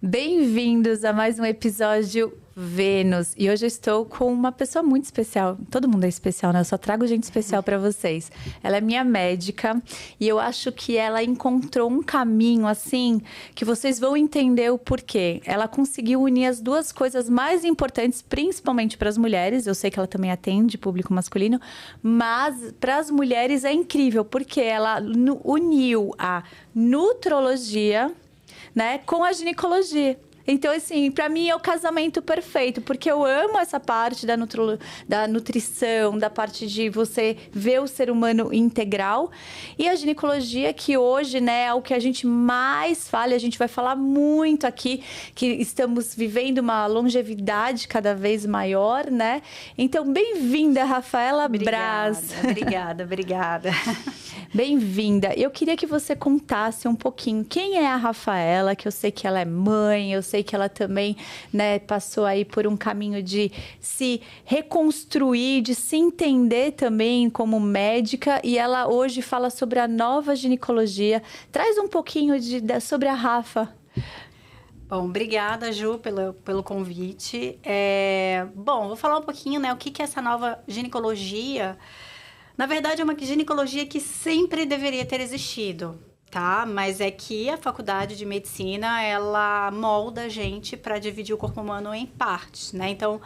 Bem-vindos a mais um episódio Vênus. E hoje eu estou com uma pessoa muito especial. Todo mundo é especial, né? Eu só trago gente especial para vocês. Ela é minha médica e eu acho que ela encontrou um caminho assim que vocês vão entender o porquê. Ela conseguiu unir as duas coisas mais importantes, principalmente para as mulheres. Eu sei que ela também atende público masculino, mas para as mulheres é incrível porque ela uniu a nutrologia, né, com a ginecologia. Então, assim, para mim é o casamento perfeito, porque eu amo essa parte da nutrição, da parte de você ver o ser humano integral. E a ginecologia, que hoje, né, é o que a gente mais fala, e a gente vai falar muito aqui, que estamos vivendo uma longevidade cada vez maior, né? Então, bem-vinda, Rafaela Braz. Obrigada. Bem-vinda. Eu queria que você contasse um pouquinho quem é a Rafaela, que eu sei que ela é mãe, eu sei que ela também, né, passou aí por um caminho de se reconstruir, de se entender também como médica, e ela hoje fala sobre a nova ginecologia. Traz um pouquinho sobre a Rafa. Bom, obrigada, Ju, pelo convite. Bom, vou falar um pouquinho, né, o que é essa nova ginecologia. Na verdade, é uma ginecologia que sempre deveria ter existido, tá? Mas é que a faculdade de medicina, ela molda a gente para dividir o corpo humano em partes, né? Então,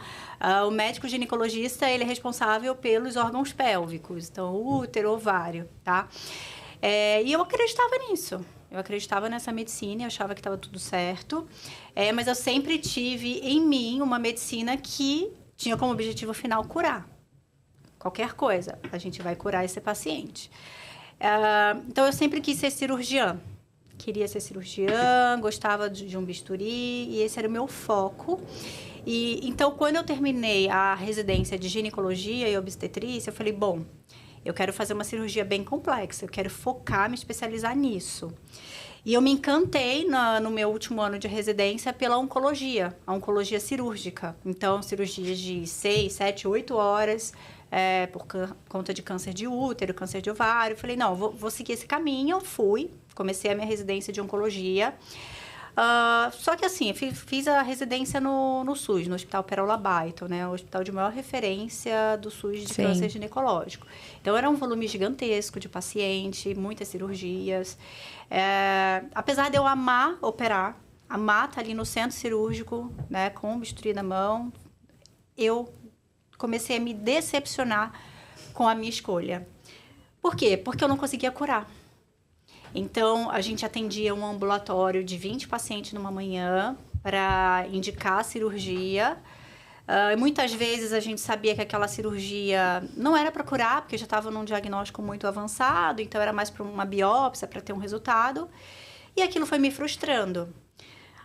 o médico ginecologista, ele é responsável pelos órgãos pélvicos, então, útero, ovário, tá? E eu acreditava nisso. Eu acreditava nessa medicina, eu achava que estava tudo certo. Mas eu sempre tive em mim uma medicina que tinha como objetivo final curar. Qualquer coisa, a gente vai curar esse paciente. Então, eu sempre quis ser cirurgiã. Queria ser cirurgiã, gostava de um bisturi, e esse era o meu foco. Então, quando eu terminei a residência de ginecologia e obstetrícia, eu falei, bom, eu quero fazer uma cirurgia bem complexa, eu quero focar, me especializar nisso. E eu me encantei no meu último ano de residência pela oncologia, a oncologia cirúrgica. Então, cirurgias de 6, 7, 8 horas, por conta de câncer de útero, câncer de ovário. Falei, não, vou seguir esse caminho. Fui, comecei a minha residência de oncologia. Só que assim, fiz a residência no SUS, no Hospital Pérola Baito, né? O hospital de maior referência do SUS de câncer ginecológico. Então, era um volume gigantesco de paciente, muitas cirurgias. Apesar de eu amar operar, amar estar ali no centro cirúrgico, né, com o bisturi na mão, eu comecei a me decepcionar com a minha escolha. Por quê? Porque eu não conseguia curar. Então, a gente atendia um ambulatório de 20 pacientes numa manhã para indicar a cirurgia. Muitas vezes a gente sabia que aquela cirurgia não era para curar, porque já estava num diagnóstico muito avançado, então era mais para uma biópsia, para ter um resultado. E aquilo foi me frustrando.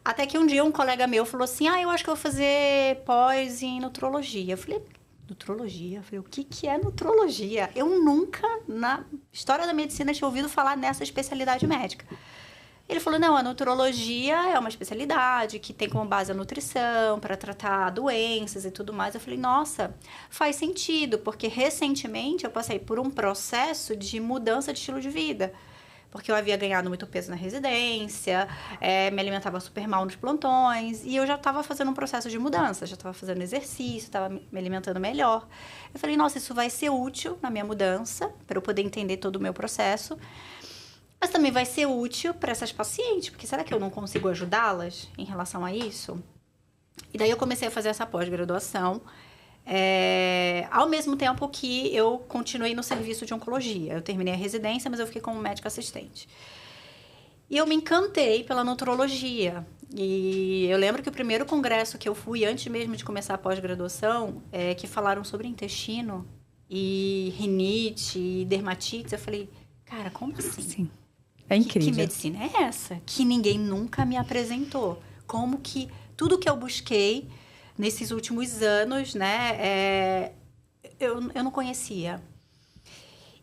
Até que um dia um colega meu falou assim, eu acho que eu vou fazer pós em nutrologia. Eu falei, nutrologia? Eu falei, o que é nutrologia? Eu nunca, na história da medicina, tinha ouvido falar nessa especialidade médica. Ele falou, não, a nutrologia é uma especialidade que tem como base a nutrição para tratar doenças e tudo mais. Eu falei, nossa, faz sentido, porque recentemente eu passei por um processo de mudança de estilo de vida. Porque eu havia ganhado muito peso na residência, me alimentava super mal nos plantões, e eu já estava fazendo um processo de mudança, já estava fazendo exercício, estava me alimentando melhor. Eu falei, nossa, isso vai ser útil na minha mudança, para eu poder entender todo o meu processo, mas também vai ser útil para essas pacientes, porque será que eu não consigo ajudá-las em relação a isso? E daí eu comecei a fazer essa pós-graduação, ao mesmo tempo que eu continuei no serviço de oncologia. Eu terminei a residência, mas eu fiquei como médica assistente. E eu me encantei pela nutrologia. E eu lembro que o primeiro congresso que eu fui, antes mesmo de começar a pós-graduação, que falaram sobre intestino e rinite e dermatite, eu falei, cara, como assim? Sim. É incrível. Que medicina é essa? Que ninguém nunca me apresentou. Como que tudo que eu busquei nesses últimos anos, né, eu não conhecia.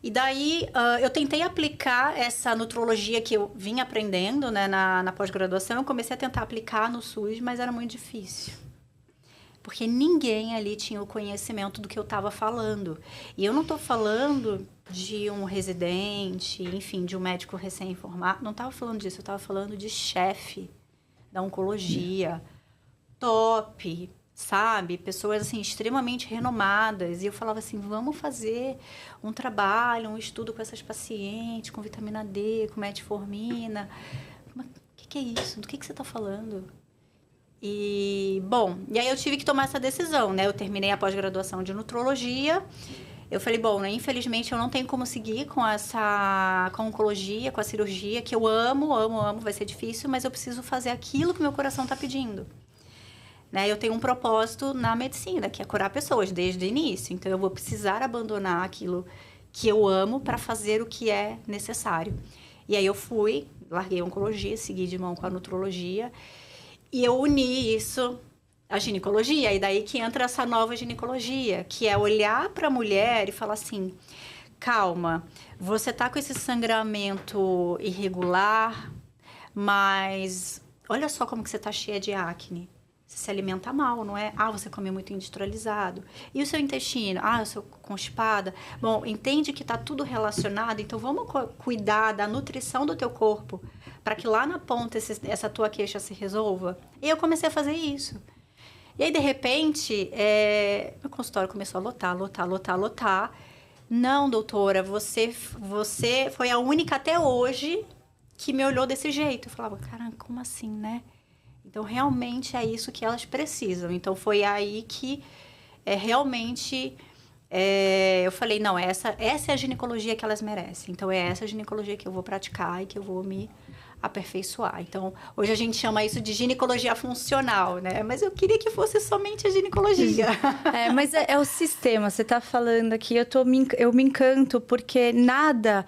E daí, eu tentei aplicar essa nutrologia que eu vim aprendendo, né, na pós-graduação. Eu comecei a tentar aplicar no SUS, mas era muito difícil. Porque ninguém ali tinha o conhecimento do que eu estava falando. E eu não estou falando de um residente, enfim, de um médico recém-formado. Não estava falando disso, eu estava falando de chefe da oncologia, top, sabe? Pessoas, assim, extremamente renomadas. E eu falava assim, vamos fazer um trabalho, um estudo com essas pacientes, com vitamina D, com metformina. Mas o que é isso? Do que você está falando? E, bom, e aí eu tive que tomar essa decisão, né? Eu terminei a pós-graduação de nutrologia. Eu falei, bom, né, infelizmente eu não tenho como seguir com a oncologia, com a cirurgia, que eu amo, vai ser difícil, mas eu preciso fazer aquilo que meu coração está pedindo. Né? Eu tenho um propósito na medicina, que é curar pessoas desde o início. Então, eu vou precisar abandonar aquilo que eu amo para fazer o que é necessário. E aí eu fui, larguei a oncologia, segui de mão com a nutrologia, e eu uni isso à ginecologia. E daí que entra essa nova ginecologia, que é olhar para a mulher e falar assim, calma, você tá com esse sangramento irregular, mas olha só como que você tá cheia de acne. Você se alimenta mal, não é? Ah, você come muito industrializado. E o seu intestino? Ah, eu sou constipada. Bom, entende que está tudo relacionado, então vamos cuidar da nutrição do teu corpo para que lá na ponta essa tua queixa se resolva. E eu comecei a fazer isso. E aí, de repente, meu consultório começou a lotar. Não, doutora, você foi a única até hoje que me olhou desse jeito. Eu falava, caramba, como assim, né? Então, realmente é isso que elas precisam. Então, foi aí que realmente eu falei, não, essa é a ginecologia que elas merecem. Então, é essa ginecologia que eu vou praticar e que eu vou me aperfeiçoar. Então, hoje a gente chama isso de ginecologia funcional, né? Mas eu queria que fosse somente a ginecologia. Mas é o sistema. Você está falando aqui, eu me encanto porque nada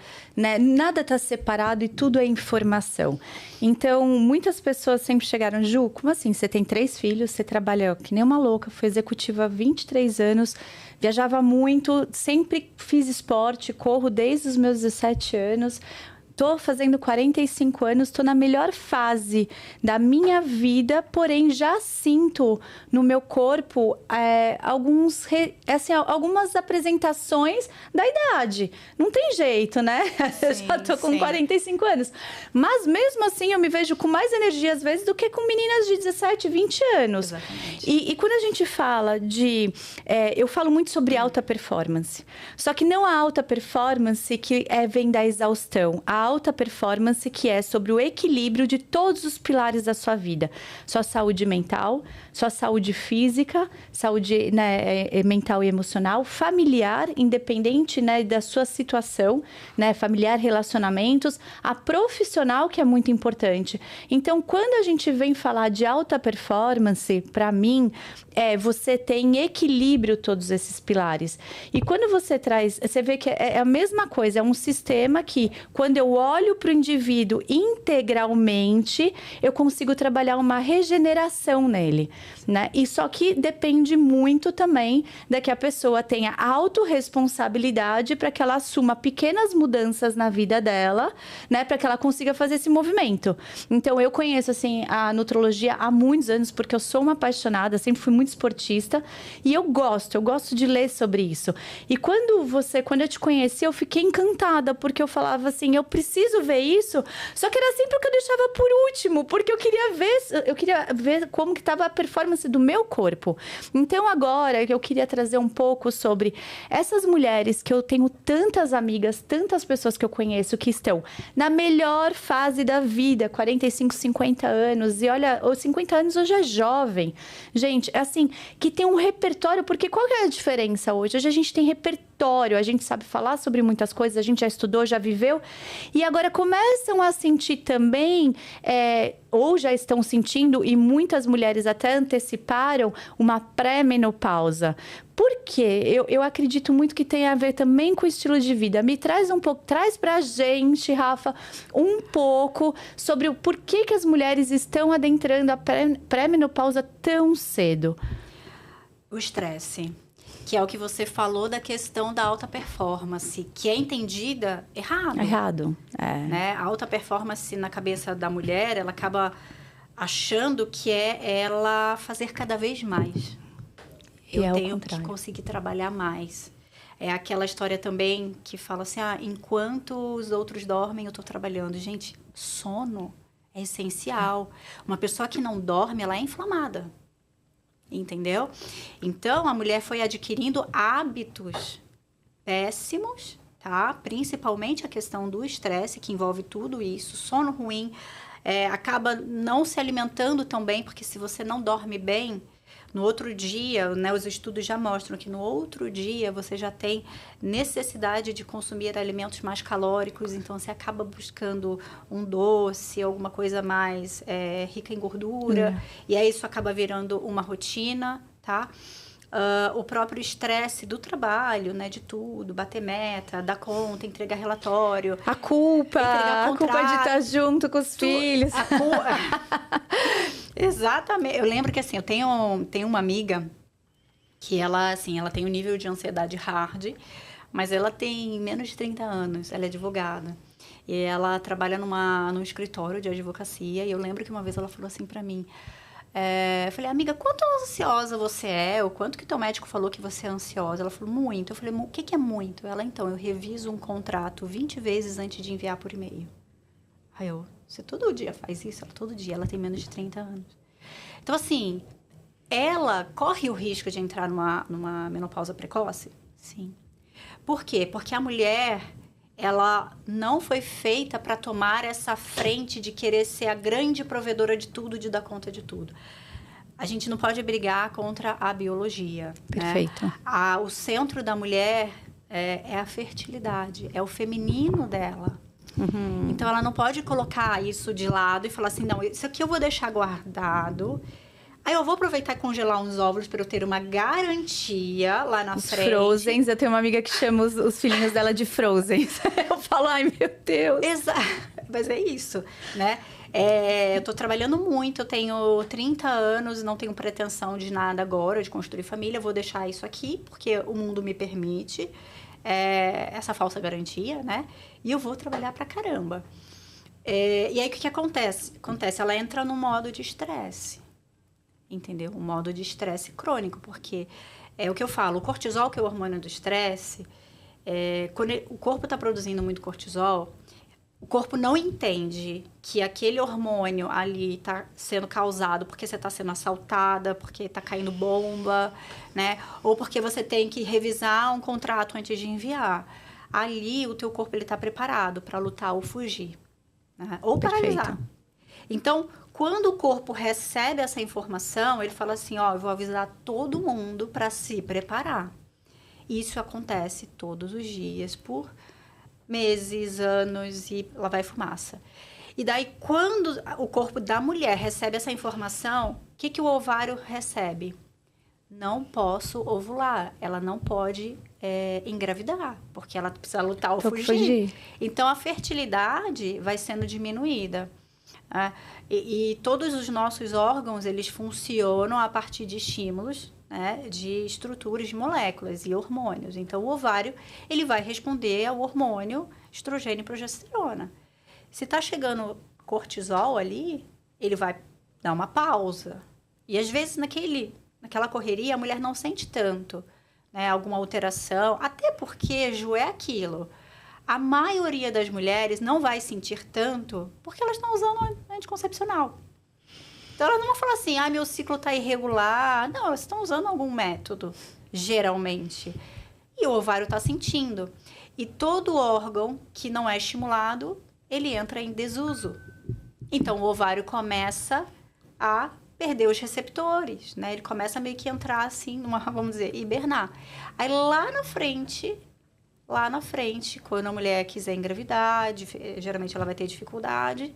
está separado e tudo é informação. Então, muitas pessoas sempre chegaram, Ju, como assim? Você tem 3 filhos, você trabalha que nem uma louca, foi executiva há 23 anos, viajava muito, sempre fiz esporte, corro desde os meus 17 anos. Tô fazendo 45 anos, tô na melhor fase da minha vida, porém já sinto no meu corpo algumas apresentações da idade. Não tem jeito, né? Sim, eu já tô com 45 anos. Mas mesmo assim eu me vejo com mais energia às vezes do que com meninas de 17, 20 anos. Exatamente. E quando a gente fala de... eu falo muito sobre alta performance. Só que não a alta performance que vem da exaustão. A alta performance que é sobre o equilíbrio de todos os pilares da sua vida. Sua saúde mental, sua saúde física, saúde mental e emocional, familiar, independente da sua situação, familiar, relacionamentos, a profissional, que é muito importante. Então, quando a gente vem falar de alta performance, para mim, você tem equilíbrio todos esses pilares. E quando você traz, você vê que é a mesma coisa, é um sistema que, quando eu olho para o indivíduo integralmente, eu consigo trabalhar uma regeneração nele, né? E só que depende muito também da que a pessoa tenha autorresponsabilidade para que ela assuma pequenas mudanças na vida dela, né? Para que ela consiga fazer esse movimento. Então, eu conheço, assim, a nutrologia há muitos anos, porque eu sou uma apaixonada, sempre fui muito esportista, e eu gosto de ler sobre isso. E quando eu te conheci, eu fiquei encantada, porque eu falava assim, eu preciso ver isso, só que era sempre o que eu deixava por último, porque eu queria ver como que estava a performance do meu corpo. Então, agora, eu queria trazer um pouco sobre essas mulheres que eu tenho tantas amigas, tantas pessoas que eu conheço que estão na melhor fase da vida, 45, 50 anos, e olha, os 50 anos hoje é jovem. Gente, assim, que tem um repertório, porque qual que é a diferença hoje? Hoje a gente tem repertório, a gente sabe falar sobre muitas coisas, a gente já estudou, já viveu, e agora começam a sentir também, ou já estão sentindo, e muitas mulheres até anteciparam, uma pré-menopausa. Por quê? Eu acredito muito que tem a ver também com o estilo de vida. Me traz um pouco, traz pra gente, Rafa, um pouco sobre o porquê que as mulheres estão adentrando a pré-menopausa tão cedo. O estresse, que é o que você falou da questão da alta performance, que é entendida errado. Errado, né? A alta performance na cabeça da mulher, ela acaba achando que é ela fazer cada vez mais. Eu tenho que conseguir trabalhar mais. É aquela história também que fala assim, enquanto os outros dormem, eu estou trabalhando. Gente, sono É essencial. Uma pessoa que não dorme, ela é inflamada. Entendeu? Então, a mulher foi adquirindo hábitos péssimos, tá? Principalmente a questão do estresse, que envolve tudo isso. Sono ruim, acaba não se alimentando tão bem, porque se você não dorme bem, no outro dia, né, os estudos já mostram que no outro dia você já tem necessidade de consumir alimentos mais calóricos, então você acaba buscando um doce, alguma coisa mais rica em gordura, e aí isso acaba virando uma rotina, tá? O próprio estresse do trabalho, né, de tudo, bater meta, dar conta, entregar relatório. A culpa de estar junto com os filhos. Exatamente. Eu lembro que, assim, eu tenho uma amiga que ela, assim, ela tem um nível de ansiedade hard, mas ela tem menos de 30 anos, ela é advogada. E ela trabalha num escritório de advocacia, e eu lembro que uma vez ela falou assim pra mim, eu falei, amiga, quanto ansiosa você é? Ou quanto que teu médico falou que você é ansiosa? Ela falou, muito. Eu falei, o que é muito? Ela, então, eu reviso um contrato 20 vezes antes de enviar por e-mail. Aí você todo dia faz isso? Ela, todo dia. Ela tem menos de 30 anos. Então, assim, ela corre o risco de entrar numa menopausa precoce? Sim. Por quê? Porque a mulher, ela não foi feita para tomar essa frente de querer ser a grande provedora de tudo, de dar conta de tudo. A gente não pode brigar contra a biologia. Perfeito. Né? O centro da mulher é a fertilidade, é o feminino dela. Uhum. Então, ela não pode colocar isso de lado e falar assim, não, isso aqui eu vou deixar guardado. Aí eu vou aproveitar e congelar uns óvulos para eu ter uma garantia lá na frente. Frozens, eu tenho uma amiga que chama os filhinhos dela de Frozens. Eu falo, ai meu Deus. Exato, mas é isso, né? Eu tô trabalhando muito, eu tenho 30 anos, não tenho pretensão de nada agora, de construir família. Eu vou deixar isso aqui, porque o mundo me permite. Essa falsa garantia, né? E eu vou trabalhar pra caramba. E aí, o que acontece? Ela entra no modo de estresse, entendeu? Um modo de estresse crônico, porque é o que eu falo, o cortisol, que é o hormônio do estresse, quando o corpo está produzindo muito cortisol, o corpo não entende que aquele hormônio ali está sendo causado porque você está sendo assaltada, porque está caindo bomba, né? Ou porque você tem que revisar um contrato antes de enviar. Ali, o teu corpo está preparado para lutar ou fugir, né? Ou paralisar. Então, quando o corpo recebe essa informação, ele fala assim, eu vou avisar todo mundo para se preparar. Isso acontece todos os dias, por meses, anos, e lá vai fumaça. E daí, quando o corpo da mulher recebe essa informação, o que o ovário recebe? Não posso ovular, ela não pode engravidar, porque ela precisa lutar ou fugir. Então, a fertilidade vai sendo diminuída. E todos os nossos órgãos, eles funcionam a partir de estímulos, né, de estruturas de moléculas e hormônios. Então, o ovário, ele vai responder ao hormônio estrogênio e progesterona. Se está chegando cortisol ali, ele vai dar uma pausa. E, às vezes, naquela correria, a mulher não sente tanto, né, alguma alteração. Até porque, Ju, é aquilo. A maioria das mulheres não vai sentir tanto porque elas estão usando anticoncepcional. Então, elas não vão falar assim, meu ciclo está irregular. Não, elas estão usando algum método, geralmente. E o ovário está sentindo. E todo órgão que não é estimulado, ele entra em desuso. Então, o ovário começa a perder os receptores, né? Ele começa a meio que entrar assim, vamos dizer, hibernar. Aí, lá na frente, quando a mulher quiser engravidar, geralmente ela vai ter dificuldade.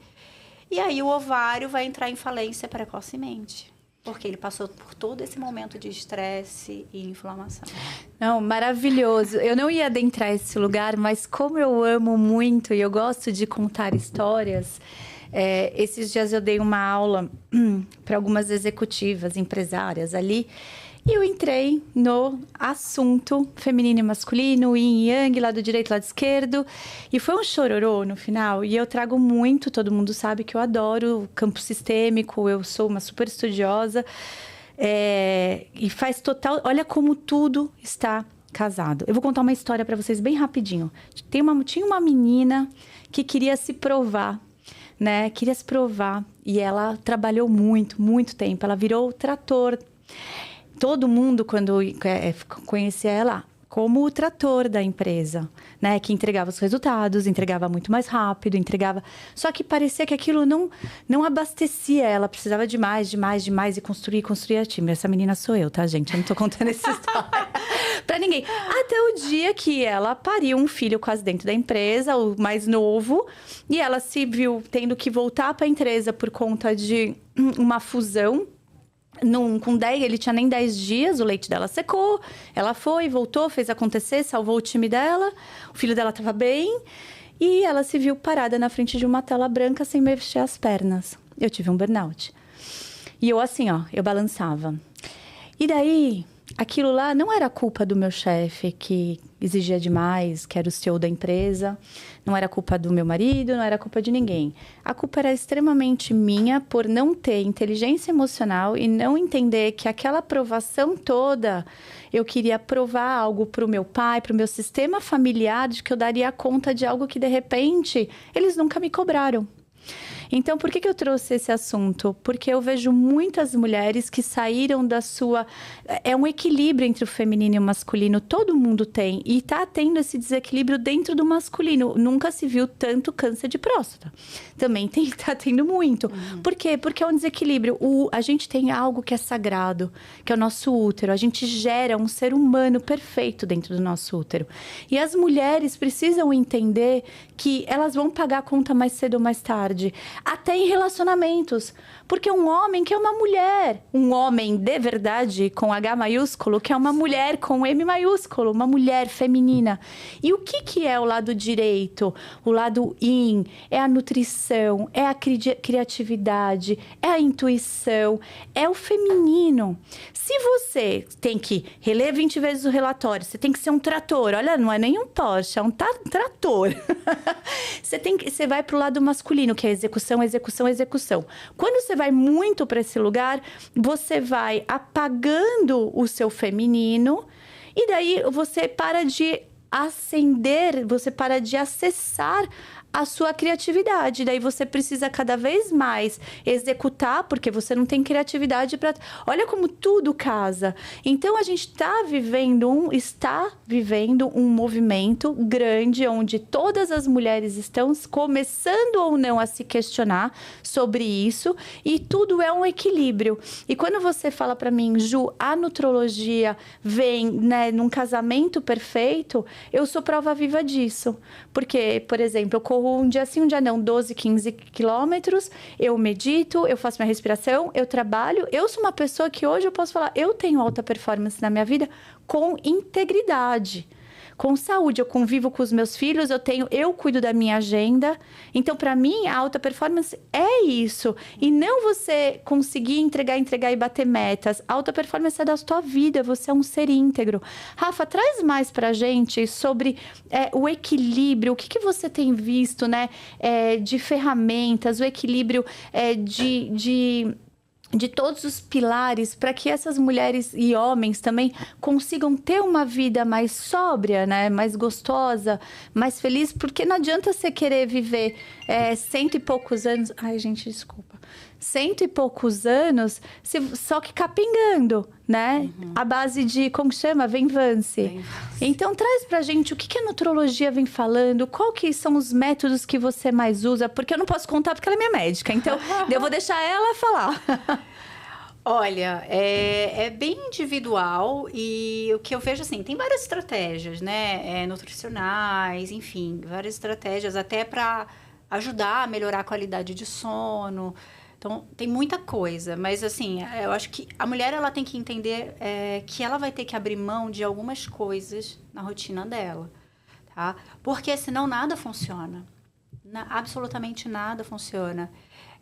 E aí o ovário vai entrar em falência precocemente, porque ele passou por todo esse momento de estresse e inflamação. Não, maravilhoso. Eu não ia adentrar esse lugar, mas como eu amo muito e eu gosto de contar histórias, esses dias eu dei uma aula para algumas executivas, empresárias ali, e eu entrei no assunto feminino e masculino, yin e yang, lado direito, lado esquerdo. E foi um chororô no final. E eu trago muito, todo mundo sabe que eu adoro campo sistêmico, eu sou uma super estudiosa. E faz total... Olha como tudo está casado. Eu vou contar uma história para vocês bem rapidinho. Tinha uma menina que queria se provar né? Queria se provar. E ela trabalhou muito, muito tempo. Ela virou trator. Todo mundo, quando conhecia ela, como o trator da empresa, né? Que entregava os resultados, entregava muito mais rápido, entregava... Só que parecia que aquilo não abastecia ela, precisava de mais, e construir a time. Essa menina sou eu, tá, gente? Eu não tô contando essa história pra ninguém. Até o dia que ela pariu um filho quase dentro da empresa, o mais novo, e ela se viu tendo que voltar pra empresa por conta de uma fusão. Ele tinha nem 10 dias, o leite dela secou, ela foi, voltou, fez acontecer, salvou o time dela, o filho dela estava bem, e ela se viu parada na frente de uma tela branca sem mexer as pernas. Eu tive um burnout. E eu assim, eu balançava. E daí, aquilo lá não era culpa do meu chefe, que exigia demais, que era o CEO da empresa. Não era culpa do meu marido, não era culpa de ninguém. A culpa era extremamente minha por não ter inteligência emocional e não entender que aquela aprovação toda, eu queria provar algo para o meu pai, para o meu sistema familiar, de que eu daria conta de algo que, de repente, eles nunca me cobraram. Então, por que eu trouxe esse assunto? Porque eu vejo muitas mulheres que saíram da sua... É um equilíbrio entre o feminino e o masculino. Todo mundo tem. E está tendo esse desequilíbrio dentro do masculino. Nunca se viu tanto câncer de próstata. Também está tendo muito. Por quê? Porque é um desequilíbrio. A gente tem algo que é sagrado, que é o nosso útero. A gente gera um ser humano perfeito dentro do nosso útero. E as mulheres precisam entender que elas vão pagar a conta mais cedo ou mais tarde. Até em relacionamentos. Porque um homem quer uma mulher. Um homem de verdade, com H maiúsculo, quer uma mulher com M maiúsculo. Uma mulher feminina. E o que é o lado direito? O lado yin é a nutrição, é a criatividade, é a intuição, é o feminino. Se você tem que reler 20 vezes o relatório, você tem que ser um trator. Olha, não é nem um Porsche, é um trator. Você vai para o lado masculino, que é execução, execução, execução. Quando você vai muito para esse lugar, você vai apagando o seu feminino e daí você para de acender, você para de acessar a sua criatividade. Daí você precisa cada vez mais executar, porque você não tem criatividade para... Olha como tudo casa. Então, a gente está vivendo um movimento grande, onde todas as mulheres estão começando ou não a se questionar sobre isso, e tudo é um equilíbrio. E quando você fala para mim, Ju, a nutrologia vem, né, num casamento perfeito, eu sou prova viva disso. Porque, por exemplo, eu corro um dia sim, um dia não, 12, 15 quilômetros, eu medito, eu faço minha respiração, eu trabalho. Eu sou uma pessoa que hoje eu posso falar, eu tenho alta performance na minha vida com integridade, com saúde. Eu convivo com os meus filhos, eu cuido da minha agenda. Então, para mim, a alta performance é isso. E não você conseguir entregar e bater metas. A alta performance é da sua vida, você é um ser íntegro. Rafa, traz mais pra gente sobre o equilíbrio, o que você tem visto, né, de ferramentas, o equilíbrio de todos os pilares, para que essas mulheres e homens também consigam ter uma vida mais sóbria, né? Mais gostosa, mais feliz, porque não adianta você querer viver 100 e poucos anos... Ai, gente, desculpa. 100 e poucos anos, só que capengando, né? A base de, como chama? Venvance. Então, traz pra gente o que a nutrologia vem falando, qual que são os métodos que você mais usa, porque eu não posso contar porque ela é minha médica, então eu vou deixar ela falar. Olha, é bem individual e o que eu vejo, assim, tem várias estratégias, né? Nutricionais, enfim, várias estratégias até para ajudar a melhorar a qualidade de sono. Então, tem muita coisa, mas assim, eu acho que a mulher ela tem que entender que ela vai ter que abrir mão de algumas coisas na rotina dela, tá? Porque senão nada funciona. Absolutamente nada funciona.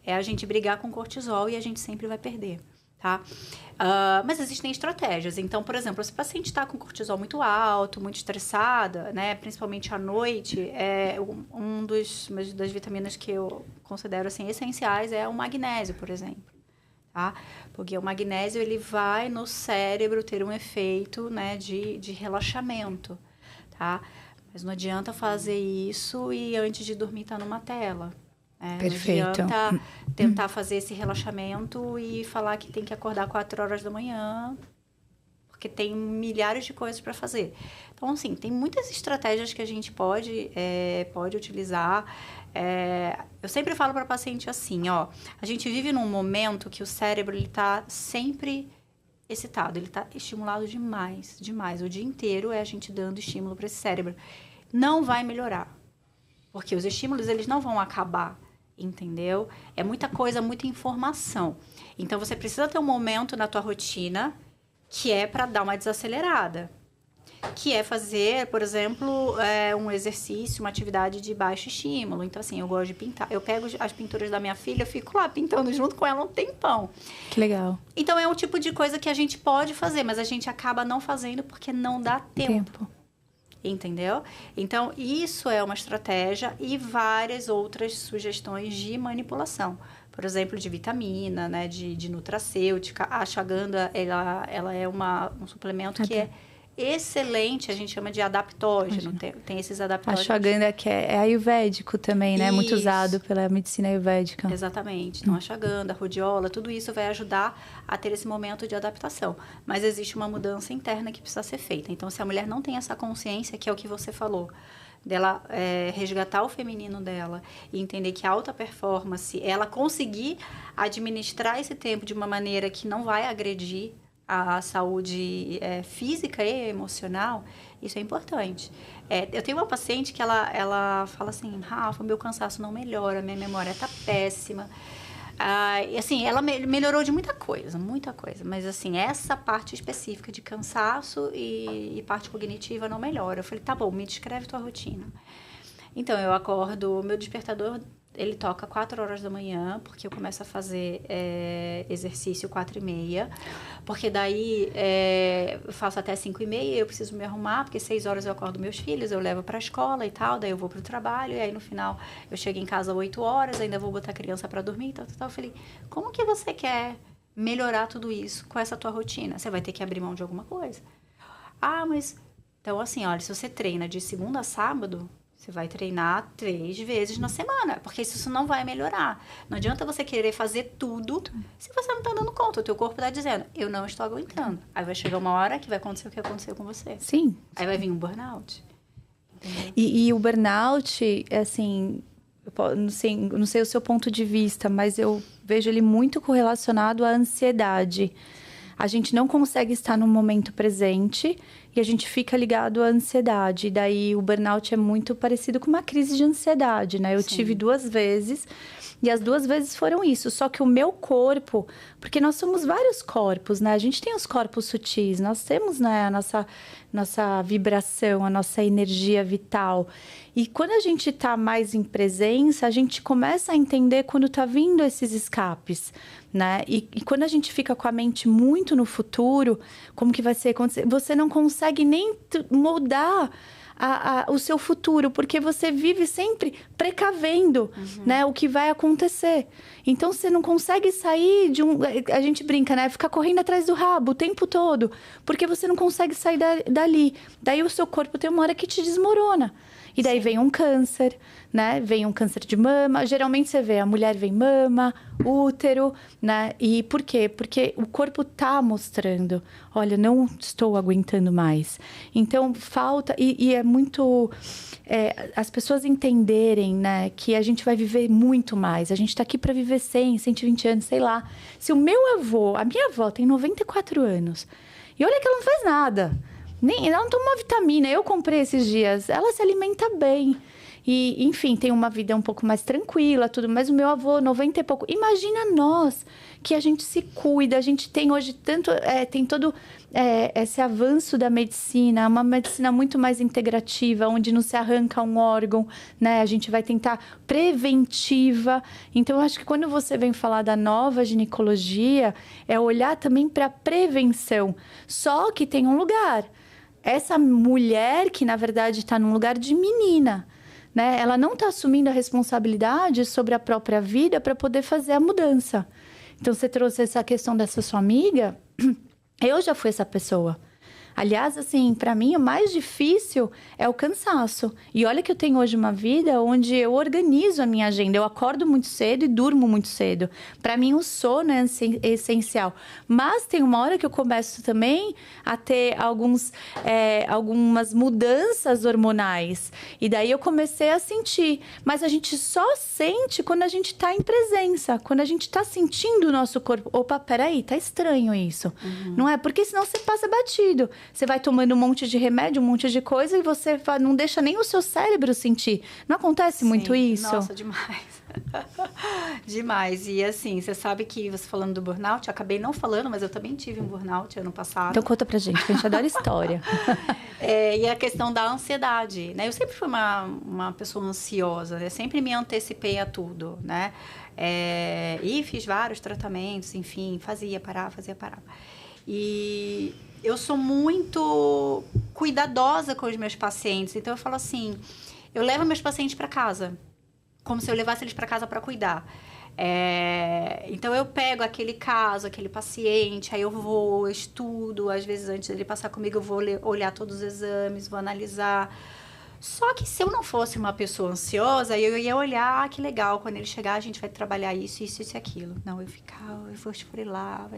É a gente brigar com cortisol e a gente sempre vai perder, tá? Mas existem estratégias. Então, por exemplo, se o paciente está com cortisol muito alto, muito estressada, né, principalmente à noite, uma das vitaminas que eu considero assim, essenciais é o magnésio, por exemplo. Tá? Porque o magnésio ele vai no cérebro ter um efeito, né, de relaxamento. Tá? Mas não adianta fazer isso e antes de dormir estar numa tela. Perfeito. Não adianta tentar fazer esse relaxamento e falar que tem que acordar 4 horas da manhã, porque tem milhares de coisas para fazer. Então, assim, tem muitas estratégias que a gente pode utilizar. Eu sempre falo para paciente assim, ó, a gente vive num momento que o cérebro está sempre excitado, ele está estimulado demais, demais. O dia inteiro é a gente dando estímulo para esse cérebro. Não vai melhorar, porque os estímulos eles não vão acabar. Entendeu? É muita coisa, muita informação. Então, você precisa ter um momento na tua rotina que é para dar uma desacelerada. Que é fazer, por exemplo, um exercício, uma atividade de baixo estímulo. Então, assim, eu gosto de pintar. Eu pego as pinturas da minha filha, eu fico lá pintando junto com ela um tempão. Que legal. Então, é um tipo de coisa que a gente pode fazer, mas a gente acaba não fazendo porque não dá tempo. Entendeu? Então, isso é uma estratégia e várias outras sugestões de manipulação. Por exemplo, de vitamina, né? De nutracêutica. A ashwagandha, ela é um suplemento que é excelente, a gente chama de adaptógeno. Tem esses adaptógenos. Ashwagandha que é ayurvédico também, né? Isso. Muito usado pela medicina ayurvédica. Exatamente. Então, ashwagandha, rhodiola, tudo isso vai ajudar a ter esse momento de adaptação. Mas existe uma mudança interna que precisa ser feita. Então, se a mulher não tem essa consciência, que é o que você falou, dela resgatar o feminino dela e entender que a alta performance, ela conseguir administrar esse tempo de uma maneira que não vai agredir a saúde física e emocional, isso é importante. Eu tenho uma paciente que ela fala assim, Rafa, meu cansaço não melhora, minha memória tá péssima. E assim, ela melhorou de muita coisa, mas assim, essa parte específica de cansaço e parte cognitiva não melhora. Eu falei, tá bom, me descreve tua rotina. Então, eu acordo, meu despertador, ele toca 4 horas da manhã, porque eu começo a fazer exercício 4h30, porque daí eu faço até 5h30, eu preciso me arrumar, porque 6 horas eu acordo meus filhos, eu levo para a escola e tal, daí eu vou para o trabalho, e aí no final eu chego em casa às 8 horas, ainda vou botar a criança para dormir e tal. Eu falei, como que você quer melhorar tudo isso com essa tua rotina? Você vai ter que abrir mão de alguma coisa. Mas... Então, assim, olha, se você treina de segunda a sábado, você vai treinar 3 vezes na semana, porque isso não vai melhorar. Não adianta você querer fazer tudo se você não está dando conta. O teu corpo está dizendo, eu não estou aguentando. Aí vai chegar uma hora que vai acontecer o que aconteceu com você. Sim. Aí vai vir um burnout. E o burnout, assim, não sei o seu ponto de vista, mas eu vejo ele muito correlacionado à ansiedade. A gente não consegue estar no momento presente e a gente fica ligado à ansiedade. E daí o burnout é muito parecido com uma crise de ansiedade, né? Eu tive 2 vezes e as 2 vezes foram isso. Só que o meu corpo, porque nós somos vários corpos, né? A gente tem os corpos sutis, nós temos, né, a nossa vibração, a nossa energia vital. E quando a gente tá mais em presença, a gente começa a entender quando tá vindo esses escapes, né? E quando a gente fica com a mente muito no futuro, como que vai ser? Você não consegue nem moldar o seu futuro, porque você vive sempre precavendo, né, o que vai acontecer. Então, você não consegue sair de a gente brinca, né? Ficar correndo atrás do rabo o tempo todo, porque você não consegue sair dali. Daí, o seu corpo tem uma hora que te desmorona. E daí vem um câncer, né? Vem um câncer de mama. Geralmente você vê, a mulher vem mama, útero, né? E por quê? Porque o corpo tá mostrando, olha, não estou aguentando mais. Então, falta... E é muito... as pessoas entenderem, né? Que a gente vai viver muito mais. A gente tá aqui para viver 100, 120 anos, sei lá. Se o meu avô... A minha avó tem 94 anos. E olha que ela não faz nada. Ela não toma uma vitamina, eu comprei esses dias. Ela se alimenta bem. E, enfim, tem uma vida um pouco mais tranquila, tudo. Mas o meu avô, 90 e pouco. Imagina nós, que a gente se cuida. A gente tem hoje tanto... tem todo esse avanço da medicina. Uma medicina muito mais integrativa, onde não se arranca um órgão, né? A gente vai tentar preventiva. Então, eu acho que quando você vem falar da nova ginecologia, é olhar também para a prevenção. Só que tem um lugar. Essa mulher que, na verdade, está num lugar de menina, né? Ela não está assumindo a responsabilidade sobre a própria vida para poder fazer a mudança. Então, você trouxe essa questão dessa sua amiga. Eu já fui essa pessoa. Aliás, assim, para mim o mais difícil é o cansaço. E olha que eu tenho hoje uma vida onde eu organizo a minha agenda. Eu acordo muito cedo e durmo muito cedo. Para mim o sono é essencial. Mas tem uma hora que eu começo também a ter algumas mudanças hormonais. E daí eu comecei a sentir. Mas a gente só sente quando a gente está em presença. Quando a gente está sentindo o nosso corpo. Opa, peraí, tá estranho isso. Não é? Porque senão você passa batido. Você vai tomando um monte de remédio, um monte de coisa e você não deixa nem o seu cérebro sentir. Não acontece muito isso? Nossa, demais. Demais. E assim, você sabe que você falando do burnout, eu acabei não falando, mas eu também tive um burnout ano passado. Então conta pra gente, que a gente adora história. E a questão da ansiedade, né? Eu sempre fui uma pessoa ansiosa, né? Sempre me antecipei a tudo, né? E fiz vários tratamentos, enfim, fazia, parava. E eu sou muito cuidadosa com os meus pacientes. Então, eu falo assim, eu levo meus pacientes para casa, como se eu levasse eles para casa para cuidar. Então, eu pego aquele caso, aquele paciente, aí eu estudo. Às vezes, antes dele passar comigo, eu vou olhar todos os exames, vou analisar. Só que se eu não fosse uma pessoa ansiosa, eu ia olhar, que legal, quando ele chegar, a gente vai trabalhar isso e aquilo. Não, eu vou esfrelar,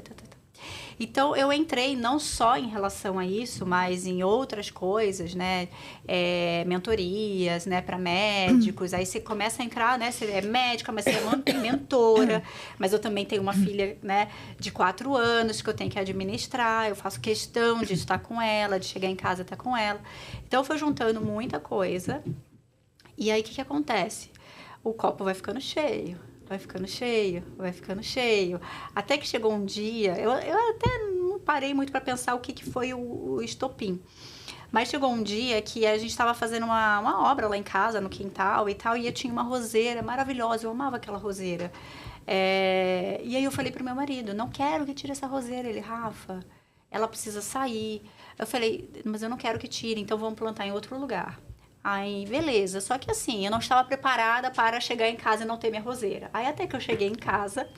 Então, eu entrei não só em relação a isso, mas em outras coisas, né? Mentorias, né? Para médicos. Aí você começa a entrar, né? Você é médica, mas você é mentora. Mas eu também tenho uma filha, né? De 4 anos que eu tenho que administrar. Eu faço questão de estar com ela, de chegar em casa e estar com ela. Então, eu fui juntando muita coisa. E aí, o que acontece? O copo vai ficando cheio. Vai ficando cheio. Até que chegou um dia, eu até não parei muito para pensar o que foi o estopim. Mas chegou um dia que a gente estava fazendo uma obra lá em casa, no quintal e tal, e eu tinha uma roseira maravilhosa, eu amava aquela roseira. E aí eu falei pro meu marido, não quero que tire essa roseira. Ele, Rafa, ela precisa sair. Eu falei, mas eu não quero que tire, então vamos plantar em outro lugar. Aí, beleza. Só que assim, eu não estava preparada para chegar em casa e não ter minha roseira. Aí, até que eu cheguei em casa,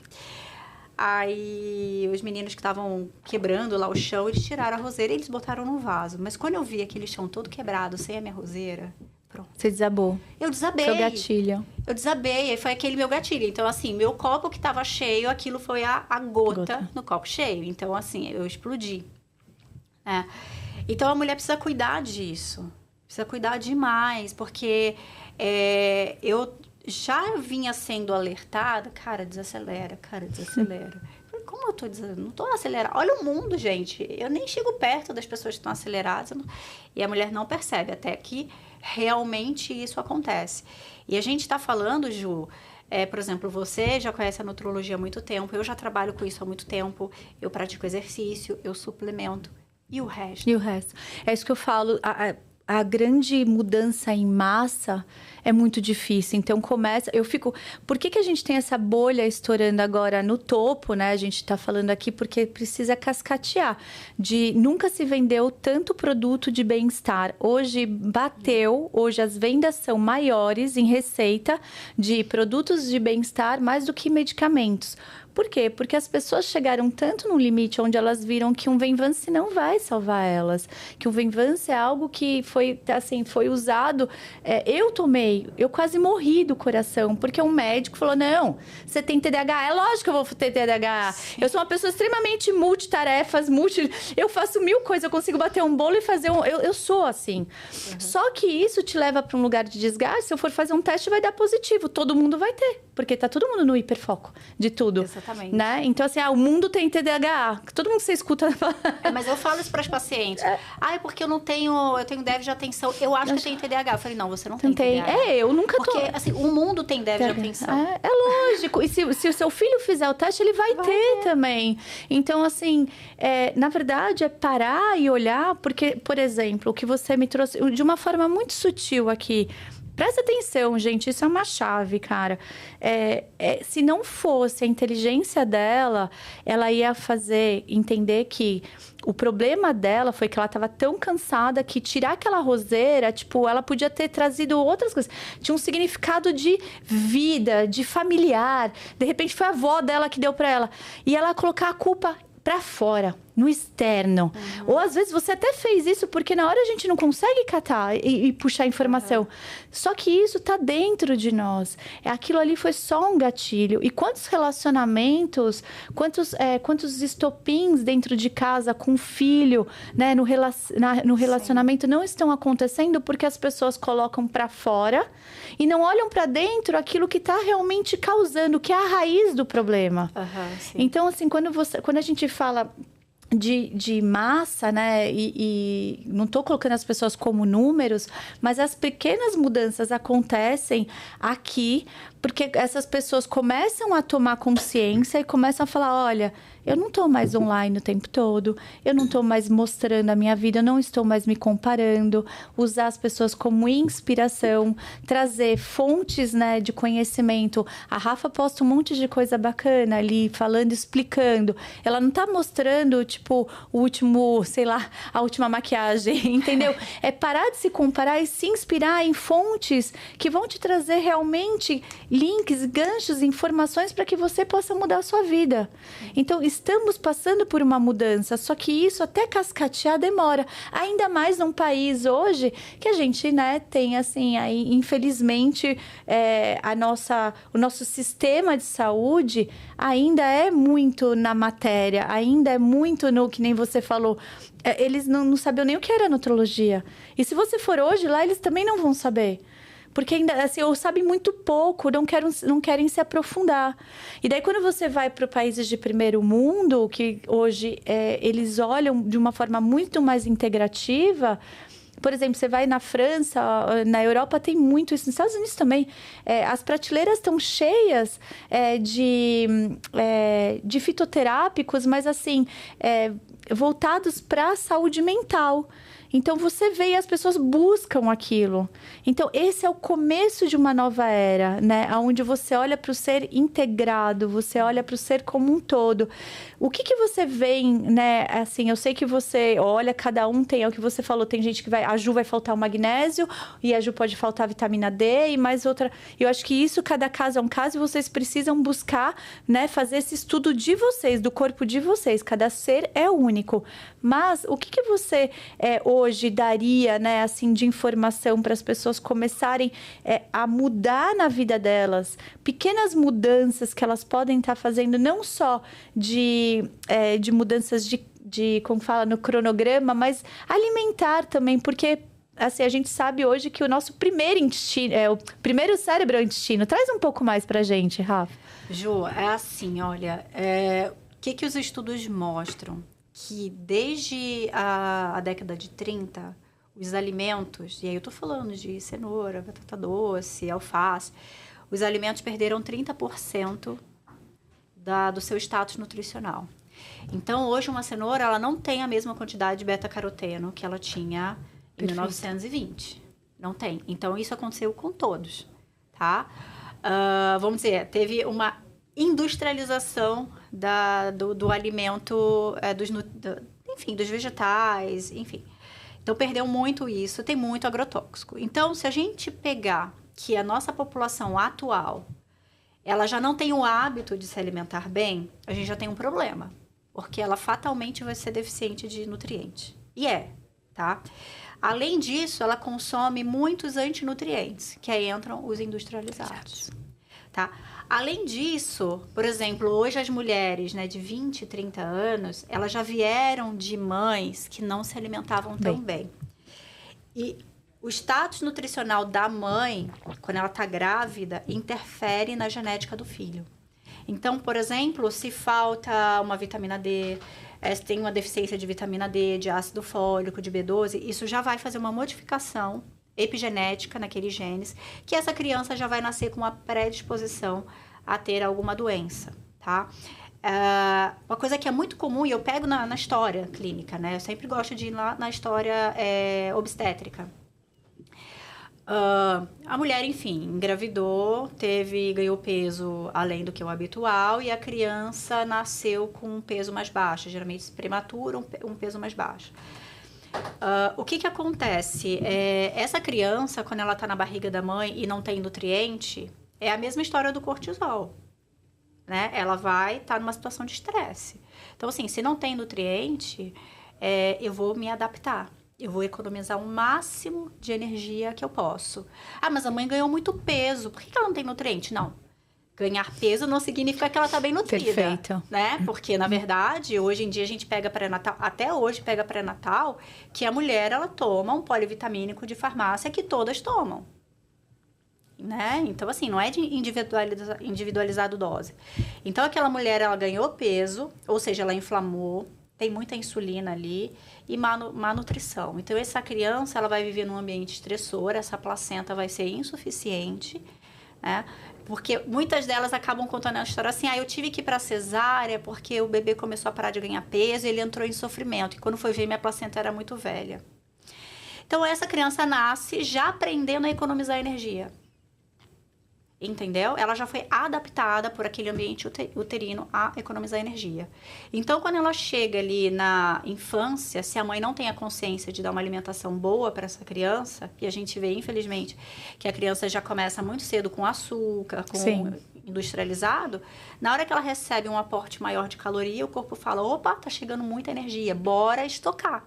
aí os meninos que estavam quebrando lá o chão, eles tiraram a roseira e eles botaram no vaso. Mas quando eu vi aquele chão todo quebrado, sem a minha roseira, pronto. Você desabou. Eu desabei. Seu gatilho. Eu desabei, aí foi aquele meu gatilho. Então, assim, meu copo que estava cheio, aquilo foi a gota no copo cheio. Então, assim, eu explodi. Então, a mulher precisa cuidar disso. Precisa cuidar demais, porque eu já vinha sendo alertada. Cara, desacelera. Como eu tô desacelerando? Não tô acelerando. Olha o mundo, gente. Eu nem chego perto das pessoas que estão aceleradas. E a mulher não percebe até que realmente isso acontece. E a gente tá falando, Ju... por exemplo, você já conhece a nutrologia há muito tempo. Eu já trabalho com isso há muito tempo. Eu pratico exercício, eu suplemento. E o resto? É isso que eu falo... A grande mudança em massa é muito difícil. Então, por que a gente tem essa bolha estourando agora no topo, né? A gente está falando aqui porque precisa cascatear. Nunca se vendeu tanto produto de bem-estar. Hoje as vendas são maiores em receita de produtos de bem-estar mais do que medicamentos. Por quê? Porque as pessoas chegaram tanto no limite onde elas viram que um Venvance não vai salvar elas. Que o Venvance é algo que foi usado... eu tomei, eu quase morri do coração, porque um médico falou, não, você tem TDAH. É lógico que eu vou ter TDAH. Sim. Eu sou uma pessoa extremamente multitarefas, eu faço 1000 coisas, eu consigo bater um bolo e fazer eu sou assim. Uhum. Só que isso te leva para um lugar de desgaste. Se eu for fazer um teste, vai dar positivo. Todo mundo vai ter, porque tá todo mundo no hiperfoco de tudo. Exatamente. Né? Então, assim, o mundo tem TDAH. Todo mundo que você escuta... mas eu falo isso para as pacientes. É porque eu tenho déficit de atenção. Eu acho que eu tenho TDAH. Eu falei, não, você não tem TDAH. Eu nunca Porque, assim, o mundo tem déficit de atenção. É lógico. E se o seu filho fizer o teste, ele vai ter também. Então, assim, na verdade, é parar e olhar. Porque, por exemplo, o que você me trouxe de uma forma muito sutil aqui... Presta atenção, gente, isso é uma chave, cara. Se não fosse a inteligência dela, ela ia entender que o problema dela foi que ela estava tão cansada que tirar aquela roseira, ela podia ter trazido outras coisas. Tinha um significado de vida, de familiar. De repente, foi a avó dela que deu para ela. E ela colocar a culpa para fora. no externo. Ou às vezes você até fez isso porque na hora a gente não consegue catar e puxar informação. Só que isso tá dentro de nós. Aquilo ali foi só um gatilho. E quantos relacionamentos, quantos estopins dentro de casa com o filho, né, no relacionamento não estão acontecendo porque as pessoas colocam para fora e não olham para dentro aquilo que tá realmente causando, que é a raiz do problema. Então, assim, quando a gente fala de massa, né? E não estou colocando as pessoas como números, mas as pequenas mudanças acontecem aqui porque essas pessoas começam a tomar consciência e começam a falar, olha, eu não estou mais online o tempo todo, eu não estou mais mostrando a minha vida, eu não estou mais me comparando, usar as pessoas como inspiração, trazer fontes, né, de conhecimento. A Rafa posta um monte de coisa bacana ali, falando, explicando. Ela não está mostrando, tipo, o último, sei lá, a última maquiagem, entendeu? É parar de se comparar e se inspirar em fontes que vão te trazer realmente links, ganchos, informações para que você possa mudar a sua vida. Então, estamos passando por uma mudança, só que isso até cascatear demora. Ainda mais num país hoje que a gente, né, tem assim, aí, infelizmente, o nosso sistema de saúde ainda é muito na matéria, ainda é muito no que nem você falou. Eles não sabiam nem o que era nutrologia. E se você for hoje lá, eles também não vão saber. Porque ainda, assim, ou sabem muito pouco, não querem se aprofundar. E daí, quando você vai para países de primeiro mundo, que hoje eles olham de uma forma muito mais integrativa. Por exemplo, você vai na França, na Europa tem muito isso, nos Estados Unidos também. As prateleiras estão cheias de fitoterápicos, mas assim, voltados para a saúde mental. Então, você vê e as pessoas buscam aquilo. Então, esse é o começo de uma nova era, né? Onde você olha para o ser integrado, você olha para o ser como um todo. O que você vê, né? Assim, eu sei que você olha, cada um tem, é o que você falou, tem gente que a Ju vai faltar o magnésio, e a Ju pode faltar a vitamina D, e mais outra. Eu acho que isso, cada caso é um caso, e vocês precisam buscar, né? Fazer esse estudo de vocês, do corpo de vocês. Cada ser é único. Mas, o que você hoje daria, né, assim, de informação para as pessoas começarem a mudar na vida delas? Pequenas mudanças que elas podem estar fazendo, não só de mudanças como fala, no cronograma, mas alimentar também, porque assim, a gente sabe hoje que o nosso primeiro intestino, o primeiro cérebro é o intestino. Traz um pouco mais pra gente, Rafa. Ju, é assim, olha, o que os estudos mostram? Que desde a década de 30, os alimentos, e aí eu tô falando de cenoura, batata doce, alface, os alimentos perderam 30% do seu status nutricional. Então, hoje uma cenoura, ela não tem a mesma quantidade de beta-caroteno que ela tinha em 1920. Não tem. Então, isso aconteceu com todos, tá? Vamos dizer, teve uma industrialização do alimento, enfim, dos vegetais, enfim. Então, perdeu muito isso, tem muito agrotóxico. Então, se a gente pegar que a nossa população atual, ela já não tem o hábito de se alimentar bem, a gente já tem um problema. Porque ela fatalmente vai ser deficiente de nutrientes. E tá? Além disso, ela consome muitos antinutrientes, que aí entram os industrializados. Tá? Além disso, por exemplo, hoje as mulheres, né, de 20, 30 anos, elas já vieram de mães que não se alimentavam tão bem. E o status nutricional da mãe, quando ela está grávida, interfere na genética do filho. Então, por exemplo, se falta uma vitamina D, se tem uma deficiência de vitamina D, de ácido fólico, de B12, isso já vai fazer uma modificação epigenética naqueles genes, que essa criança já vai nascer com uma predisposição a ter alguma doença, tá? Uma coisa que é muito comum, e eu pego na história clínica, né? Eu sempre gosto de ir lá na história obstétrica. A mulher, enfim, engravidou, ganhou peso além do que o habitual e a criança nasceu com um peso mais baixo, geralmente prematuro, um peso mais baixo. O que acontece? Essa criança, quando ela está na barriga da mãe e não tem nutriente, é a mesma história do cortisol. né? Ela vai estar numa situação de estresse. Então, assim, se não tem nutriente, eu vou me adaptar. Eu vou economizar o máximo de energia que eu posso. Ah, mas a mãe ganhou muito peso. Por que ela não tem nutriente? Não. Ganhar peso não significa que ela está bem nutrida. Perfeito. Né? Porque, na verdade, hoje em dia a gente pega pré-natal, até hoje pega pré-natal, que a mulher, ela toma um polivitamínico de farmácia que todas tomam. Né? Então, assim, não é de individualizado dose. Então, aquela mulher, ela ganhou peso, ou seja, ela inflamou, tem muita insulina ali e má nutrição. Então, essa criança, ela vai viver num ambiente estressor, essa placenta vai ser insuficiente, né? Porque muitas delas acabam contando a história assim, eu tive que ir para cesárea porque o bebê começou a parar de ganhar peso e ele entrou em sofrimento. E quando foi ver, minha placenta era muito velha. Então, essa criança nasce já aprendendo a economizar energia. Entendeu? Ela já foi adaptada por aquele ambiente uterino a economizar energia. Então, quando ela chega ali na infância, se a mãe não tem a consciência de dar uma alimentação boa para essa criança, e a gente vê, infelizmente, que a criança já começa muito cedo com açúcar, com industrializado, na hora que ela recebe um aporte maior de caloria, o corpo fala, opa, tá chegando muita energia, bora estocar.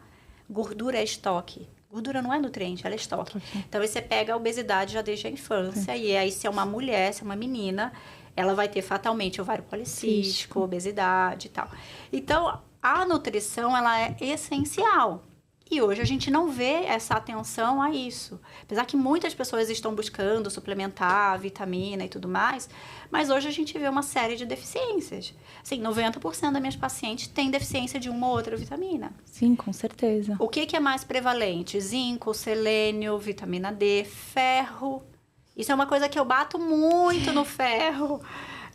Gordura é estoque. Gordura não é nutriente, ela é estoque. Então, aí você pega a obesidade já desde a infância. E aí, se é uma mulher, se é uma menina, ela vai ter fatalmente ovário policístico, obesidade e tal. Então, a nutrição, ela é essencial. E hoje a gente não vê essa atenção a isso. Apesar que muitas pessoas estão buscando suplementar vitamina e tudo mais, mas hoje a gente vê uma série de deficiências. Assim, 90% das minhas pacientes têm deficiência de uma ou outra vitamina. Sim, com certeza. O que é mais prevalente? Zinco, selênio, vitamina D, ferro. Isso é uma coisa que eu bato muito no ferro.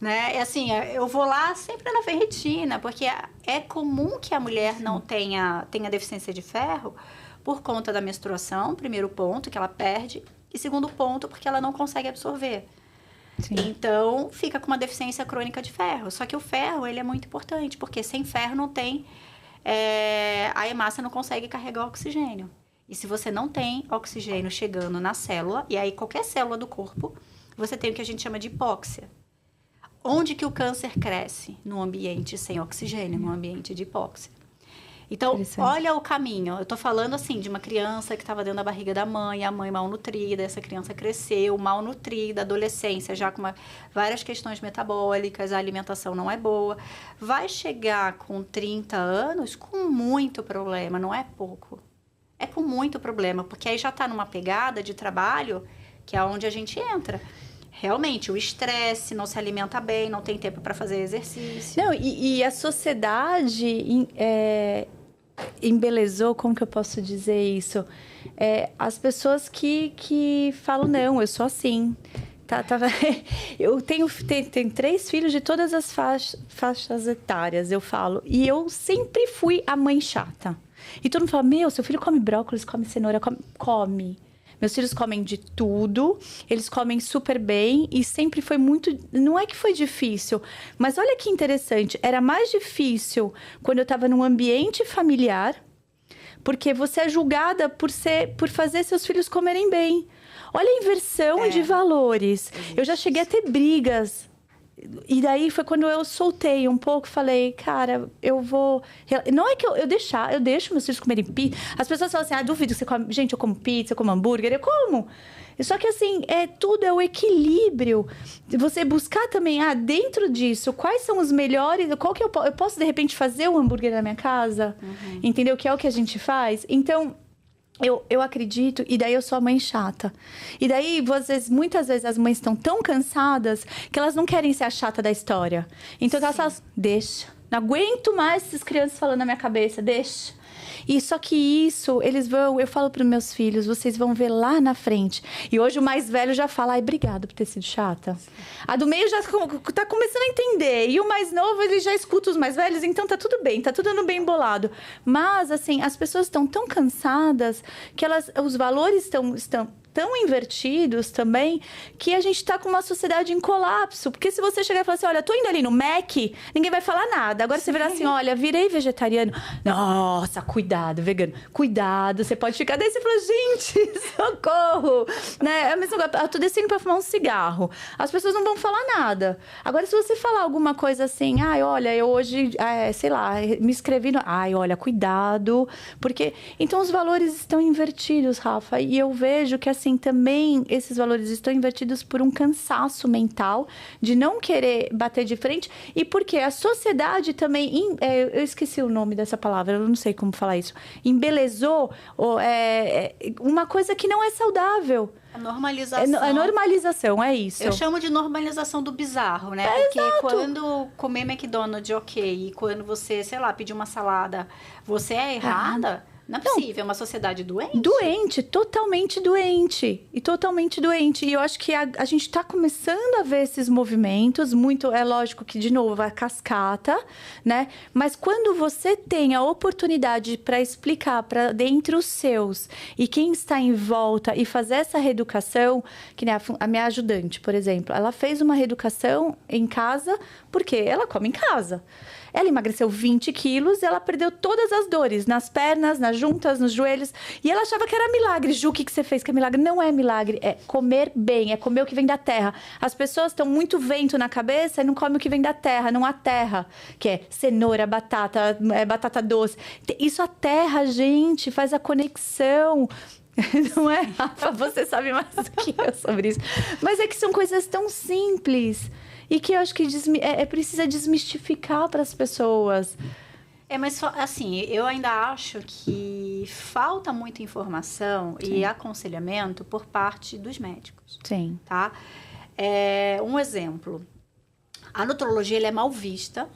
Né? E assim, eu vou lá sempre na ferritina, porque é comum que a mulher não tenha deficiência de ferro por conta da menstruação, primeiro ponto, que ela perde, e segundo ponto, porque ela não consegue absorver. Sim. Então, fica com uma deficiência crônica de ferro. Só que o ferro, ele é muito importante, porque sem ferro não tem... a hemácia não consegue carregar o oxigênio. E se você não tem oxigênio chegando na célula, e aí qualquer célula do corpo, você tem o que a gente chama de hipóxia. Onde que o câncer cresce? Num ambiente sem oxigênio, num ambiente de hipóxia. Então, olha o caminho. Eu tô falando, assim, de uma criança que estava dentro da barriga da mãe, a mãe malnutrida, essa criança cresceu malnutrida, adolescência já com várias questões metabólicas, a alimentação não é boa. Vai chegar com 30 anos com muito problema, não é pouco. É com muito problema, porque aí já tá numa pegada de trabalho que é onde a gente entra. Realmente, o estresse, não se alimenta bem, não tem tempo para fazer exercício. Não, e a sociedade embelezou, como que eu posso dizer isso? As pessoas que falam, não, eu sou assim. Eu tenho 3 filhos de todas as faixas etárias, eu falo. E eu sempre fui a mãe chata. E todo mundo fala, seu filho come brócolis, come cenoura, come. Meus filhos comem de tudo, eles comem super bem e sempre foi muito... Não é que foi difícil, mas olha que interessante. Era mais difícil quando eu estava num ambiente familiar, porque você é julgada por fazer seus filhos comerem bem. Olha a inversão de valores. Eu já cheguei a ter brigas. E daí foi quando eu soltei um pouco, falei, cara, eu vou... Não é que eu deixo meus filhos comerem pizza. As pessoas falam assim, duvido que você come... Gente, eu como pizza, eu como hambúrguer, eu como. Só que assim, tudo é o equilíbrio. Você buscar também, dentro disso, quais são os melhores... Qual que eu posso, de repente, fazer o hambúrguer na minha casa? Uhum. Entendeu? Que é o que a gente faz. Então... Eu acredito, e daí eu sou a mãe chata. E daí, muitas vezes, as mães estão tão cansadas que elas não querem ser a chata da história. Então, elas falam, deixa. Não aguento mais essas crianças falando na minha cabeça, deixa. E só que isso, eu falo para os meus filhos, vocês vão ver lá na frente. E hoje o mais velho já fala, obrigado por ter sido chata. A do meio já tá começando a entender. E o mais novo, ele já escuta os mais velhos, então tá tudo bem, tá tudo andando bem embolado. Mas, assim, as pessoas estão tão cansadas que os valores estão tão invertidos também, que a gente tá com uma sociedade em colapso. Porque se você chegar e falar assim, olha, tô indo ali no Mac, ninguém vai falar nada. Agora você virar assim, olha, virei vegetariano. Nossa, cuidado, vegano. Cuidado, você pode ficar... Daí você fala, gente, socorro. Né? É a mesma coisa, eu tô descendo pra fumar um cigarro. As pessoas não vão falar nada. Agora, se você falar alguma coisa assim, ai, olha, eu hoje, sei lá, me inscrevi no... Ai, olha, cuidado. Porque... Então, os valores estão invertidos, Rafa. E eu vejo que, assim, também esses valores estão invertidos por um cansaço mental de não querer bater de frente. E porque a sociedade também... eu esqueci o nome dessa palavra, eu não sei como falar isso. Embelezou uma coisa que não é saudável. A normalização. A normalização, é isso. Eu chamo de normalização do bizarro, né? Porque exato. Quando comer McDonald's, ok, e quando você, sei lá, pedir uma salada, você é errada... Não é possível, é uma sociedade doente? Doente, totalmente doente. E totalmente doente. E eu acho que a gente está começando a ver esses movimentos. Muito, é lógico que, de novo, vai cascata, né? Mas quando você tem a oportunidade para explicar para dentre os seus e quem está em volta e fazer essa reeducação, que nem a minha ajudante, por exemplo, ela fez uma reeducação em casa porque ela come em casa. Ela emagreceu 20 quilos e ela perdeu todas as dores, nas pernas, nas juntas, nos joelhos. E ela achava que era milagre. Ju, o que você fez que é milagre? Não é milagre, é comer bem, é comer o que vem da terra. As pessoas estão muito vento na cabeça e não comem o que vem da terra, não há terra. Que é cenoura, batata, batata doce. Isso a terra, gente, faz a conexão. Não é, Rafa? Você sabe mais do que eu sobre isso. Mas é que são coisas tão simples... E que eu acho que precisa desmistificar para as pessoas. Mas assim, eu ainda acho que falta muita informação Sim. e aconselhamento por parte dos médicos. Sim. Tá? Um exemplo. A nutrologia ela é mal vista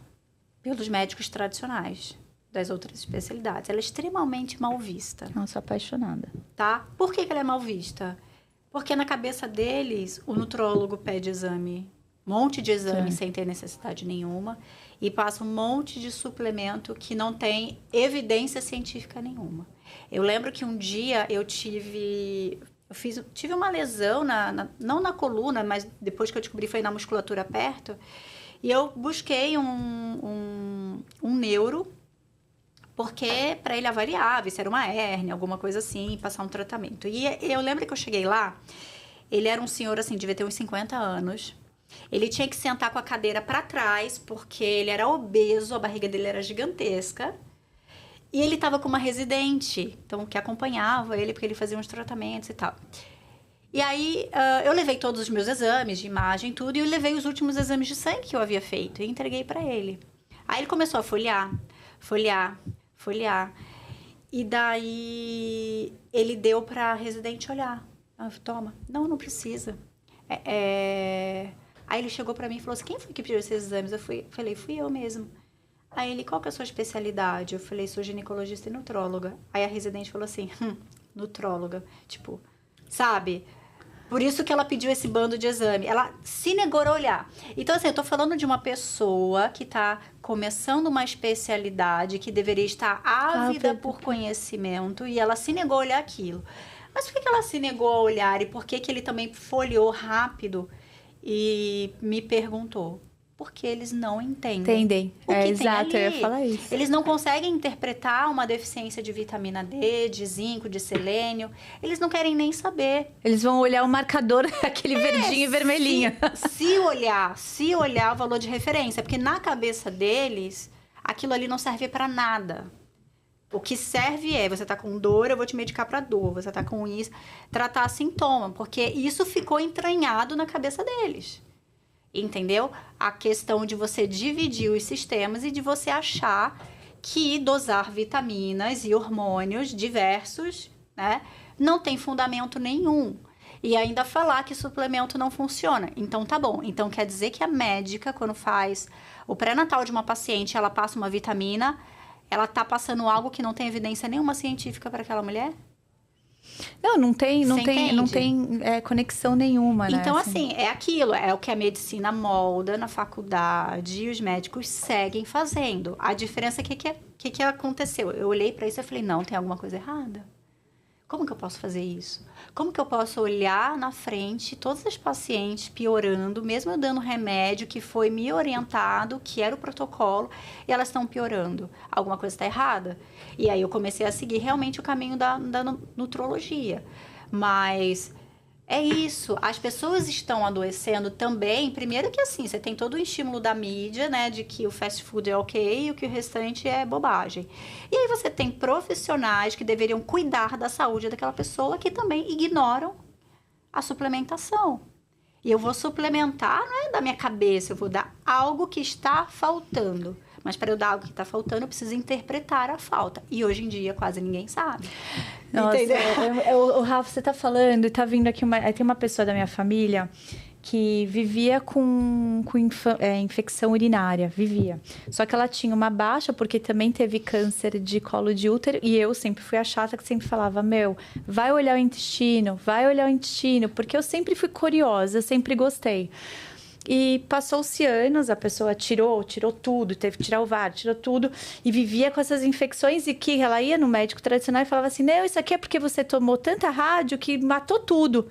pelos médicos tradicionais das outras especialidades. Ela é extremamente mal vista. Eu sou apaixonada. Tá? Por que ela é mal vista? Porque na cabeça deles, o nutrólogo pede exame... monte de exame sem ter necessidade nenhuma e passa um monte de suplemento que não tem evidência científica nenhuma. Eu lembro que um dia eu tive uma lesão, não na coluna, mas depois que eu descobri foi na musculatura perto, e eu busquei um neuro, porque para ele avaliar, ver se era uma hérnia, alguma coisa assim, passar um tratamento. E eu lembro que eu cheguei lá, ele era um senhor assim, devia ter uns 50 anos, ele tinha que sentar com a cadeira para trás, porque ele era obeso, a barriga dele era gigantesca. E ele estava com uma residente, então, que acompanhava ele, porque ele fazia uns tratamentos e tal. E aí, eu levei todos os meus exames de imagem, tudo, e eu levei os últimos exames de sangue que eu havia feito, e entreguei para ele. Aí ele começou a folhear. E daí, ele deu para a residente olhar. Toma. Não precisa. Aí ele chegou pra mim e falou assim, quem foi que pediu esses exames? Eu falei, fui eu mesmo. Aí ele, qual que é a sua especialidade? Eu falei, sou ginecologista e nutróloga. Aí a residente falou assim, nutróloga. Tipo, sabe? Por isso que ela pediu esse bando de exame. Ela se negou a olhar. Então, assim, eu tô falando de uma pessoa que tá começando uma especialidade, que deveria estar ávida por conhecimento, e ela se negou a olhar aquilo. Mas por que ela se negou a olhar? E por que ele também folheou rápido e me perguntou? Porque eles não entendem. O que exato, tem ali. Eu ia falar isso. Eles não conseguem interpretar uma deficiência de vitamina D, de zinco, de selênio. Eles não querem nem saber. Eles vão olhar o marcador, aquele verdinho e vermelhinho. Se olhar o valor de referência. Porque na cabeça deles, aquilo ali não serve para nada. O que serve você tá com dor, eu vou te medicar para dor. Você tá com isso, tratar sintoma. Porque isso ficou entranhado na cabeça deles. Entendeu? A questão de você dividir os sistemas e de você achar que dosar vitaminas e hormônios diversos, né, não tem fundamento nenhum. E ainda falar que suplemento não funciona. Então, tá bom. Então, quer dizer que a médica, quando faz o pré-natal de uma paciente, ela passa uma vitamina, ela tá passando algo que não tem evidência nenhuma científica para aquela mulher? Não tem conexão nenhuma, né? Então, assim, é aquilo, é o que a medicina molda na faculdade e os médicos seguem fazendo. A diferença é que aconteceu. Eu olhei para isso e falei, não, tem alguma coisa errada. Como que eu posso fazer isso? Como que eu posso olhar na frente todas as pacientes piorando, mesmo eu dando remédio que foi me orientado, que era o protocolo, e elas estão piorando? Alguma coisa está errada? E aí eu comecei a seguir realmente o caminho da nutrologia. Mas é isso, as pessoas estão adoecendo também. Primeiro que assim, você tem todo o estímulo da mídia, né, de que o fast food é ok e que o restante é bobagem. E aí você tem profissionais que deveriam cuidar da saúde daquela pessoa que também ignoram a suplementação. E eu vou suplementar, não é da minha cabeça, eu vou dar algo que está faltando. Mas para eu dar algo que está faltando, eu preciso interpretar a falta. E hoje em dia quase ninguém sabe. Nossa, o Rafa, você tá falando e tá vindo aqui tem uma pessoa da minha família que vivia com infecção urinária, vivia. Só que ela tinha uma baixa porque também teve câncer de colo de útero e eu sempre fui a chata que sempre falava, vai olhar o intestino, porque eu sempre fui curiosa, eu sempre gostei. E passou-se anos, a pessoa tirou tudo, teve que tirar o ovário, tirou tudo, e vivia com essas infecções, e que ela ia no médico tradicional e falava assim, não, isso aqui é porque você tomou tanta rádio que matou tudo.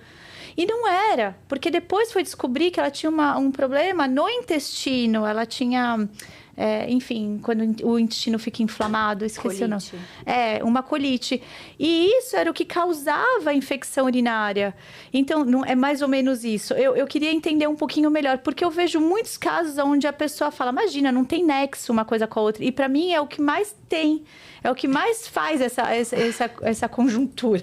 E não era, porque depois foi descobrir que ela tinha um problema no intestino, ela tinha... enfim, quando o intestino fica inflamado, esqueci o nome. Uma colite. E isso era o que causava a infecção urinária. Então, não, é mais ou menos isso. Eu queria entender um pouquinho melhor, porque eu vejo muitos casos onde a pessoa fala, imagina, não tem nexo uma coisa com a outra. E para mim é o que mais tem, é o que mais faz essa conjuntura.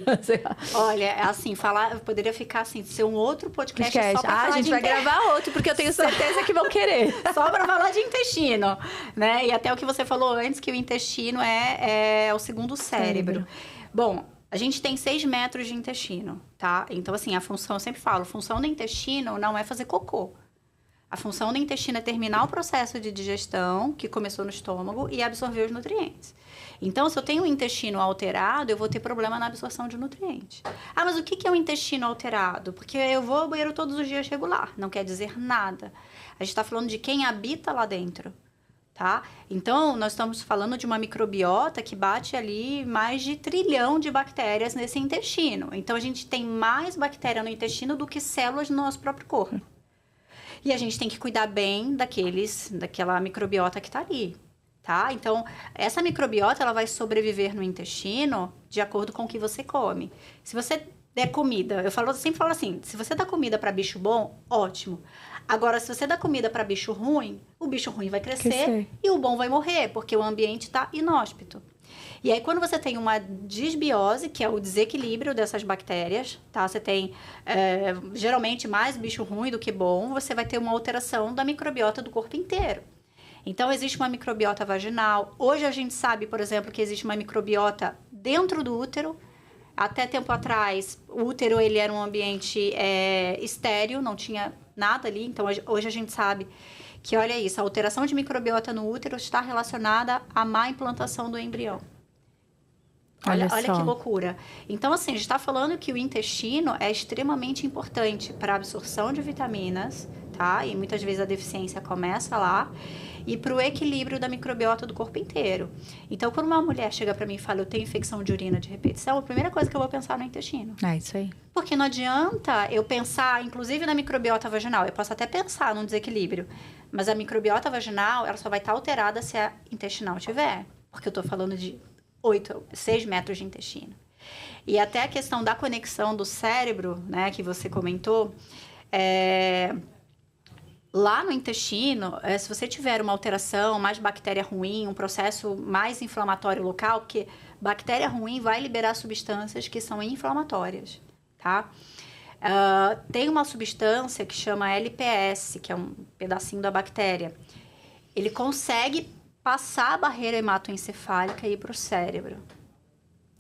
Olha, assim, eu poderia ficar assim, ser um outro podcast só pra falar a gente vai gravar outro, porque eu tenho certeza que vão querer. Só para falar de intestino. Né? E até o que você falou antes, que o intestino é o segundo cérebro. Bom, a gente tem 6 metros de intestino, tá? Então, assim, a função, eu sempre falo, a função do intestino não é fazer cocô. A função do intestino é terminar o processo de digestão, que começou no estômago, e absorver os nutrientes. Então, se eu tenho o intestino alterado, eu vou ter problema na absorção de nutrientes. Ah, mas o que é um intestino alterado? Porque eu vou ao banheiro todos os dias regular, não quer dizer nada. A gente está falando de quem habita lá dentro. Tá? Então, nós estamos falando de uma microbiota que bate ali mais de 1 trilhão de bactérias nesse intestino. Então, a gente tem mais bactéria no intestino do que células no nosso próprio corpo. E a gente tem que cuidar bem daquela microbiota que está ali, tá? Então, essa microbiota, ela vai sobreviver no intestino de acordo com o que você come. Se você der comida, sempre falo assim, se você dá comida para bicho bom, ótimo. Agora, se você dá comida para bicho ruim, o bicho ruim vai crescer e o bom vai morrer, porque o ambiente está inóspito. E aí, quando você tem uma disbiose, que é o desequilíbrio dessas bactérias, tá? Você tem, geralmente, mais bicho ruim do que bom, você vai ter uma alteração da microbiota do corpo inteiro. Então, existe uma microbiota vaginal. Hoje, a gente sabe, por exemplo, que existe uma microbiota dentro do útero. Até tempo atrás, o útero ele era um ambiente estéril, não tinha nada ali. Então, hoje a gente sabe que, olha isso, a alteração de microbiota no útero está relacionada à má implantação do embrião. Olha que loucura. Então, assim, a gente está falando que o intestino é extremamente importante para a absorção de vitaminas, tá? E muitas vezes a deficiência começa lá. E para o equilíbrio da microbiota do corpo inteiro. Então, quando uma mulher chega para mim e fala, eu tenho infecção de urina de repetição, a primeira coisa que eu vou pensar no intestino. É isso aí. Porque não adianta eu pensar, inclusive, na microbiota vaginal. Eu posso até pensar num desequilíbrio. Mas a microbiota vaginal, ela só vai estar alterada se a intestinal tiver. Porque eu estou falando de 6 metros de intestino. E até a questão da conexão do cérebro, né, que você comentou, lá no intestino, se você tiver uma alteração, mais bactéria ruim, um processo mais inflamatório local, porque bactéria ruim vai liberar substâncias que são inflamatórias, tá? Tem uma substância que chama LPS, que é um pedacinho da bactéria. Ele consegue passar a barreira hematoencefálica e ir para o cérebro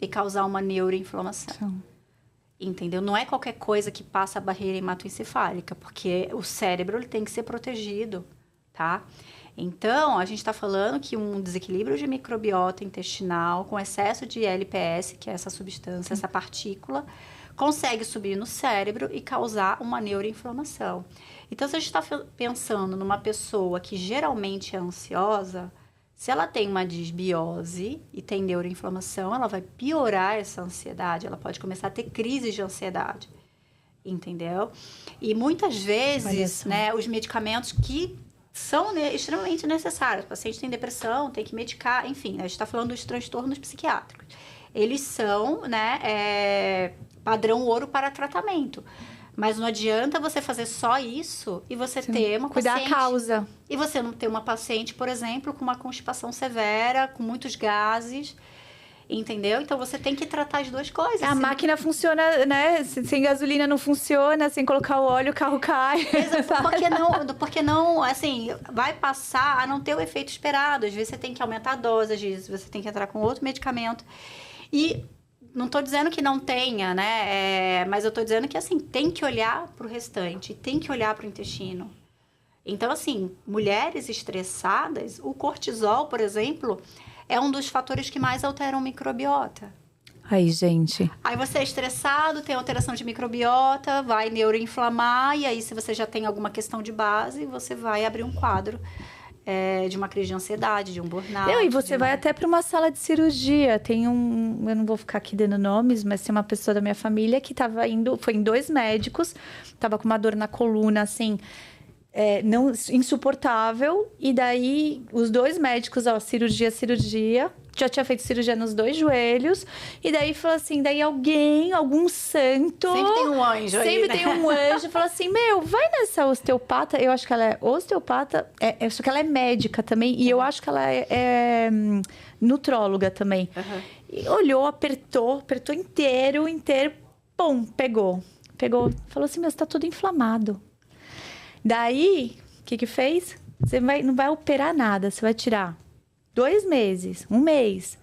e causar uma neuroinflamação. Entendeu? Não é qualquer coisa que passa a barreira hematoencefálica, porque o cérebro ele tem que ser protegido, tá? Então, a gente está falando que um desequilíbrio de microbiota intestinal com excesso de LPS, que é essa substância, essa partícula, consegue subir no cérebro e causar uma neuroinflamação. Então, se a gente está pensando numa pessoa que geralmente é ansiosa, Se ela tem uma disbiose e tem neuroinflamação, ela vai piorar essa ansiedade, ela pode começar a ter crises de ansiedade, entendeu? E muitas vezes, né, os medicamentos que são extremamente necessários, o paciente tem depressão, tem que medicar, enfim, a gente está falando dos transtornos psiquiátricos. Eles são, né, padrão ouro para tratamento. Mas não adianta você fazer só isso e você ter uma cuidar paciente... Cuidar a causa. E você não ter uma paciente, por exemplo, com uma constipação severa, com muitos gases, entendeu? Então, você tem que tratar as duas coisas. A máquina funciona, né? Sem gasolina não funciona, sem colocar o óleo, o carro cai. Porque não, assim, vai passar a não ter o efeito esperado. Às vezes, você tem que aumentar a dose, às vezes você tem que entrar com outro medicamento. E... não estou dizendo que não tenha, né? Mas eu estou dizendo que, assim, tem que olhar para o restante, tem que olhar para o intestino. Então, assim, mulheres estressadas, o cortisol, por exemplo, é um dos fatores que mais alteram o microbiota. Aí, gente. Aí você é estressado, tem alteração de microbiota, vai neuroinflamar, e aí se você já tem alguma questão de base, você vai abrir um quadro de uma crise de ansiedade, de um burnout. E você vai até para uma sala de cirurgia. Tem um... eu não vou ficar aqui dando nomes, mas tem uma pessoa da minha família que estava indo... foi em 2 médicos, estava com uma dor na coluna, assim... não, insuportável. E daí, os 2 médicos, ó, cirurgia... já tinha feito cirurgia nos 2 joelhos. E daí, falou assim, daí algum santo... Sempre tem um anjo aí, Sempre né? tem um anjo. Falou assim, vai nessa osteopata. Eu acho que ela é osteopata. Só que ela é médica também. E eu acho que ela é nutróloga também. Uhum. E olhou, apertou inteiro. Pum, pegou. Falou assim, mas tá tudo inflamado. Daí, o que fez? Você não vai operar nada. Você vai tirar 2 meses, 1 mês.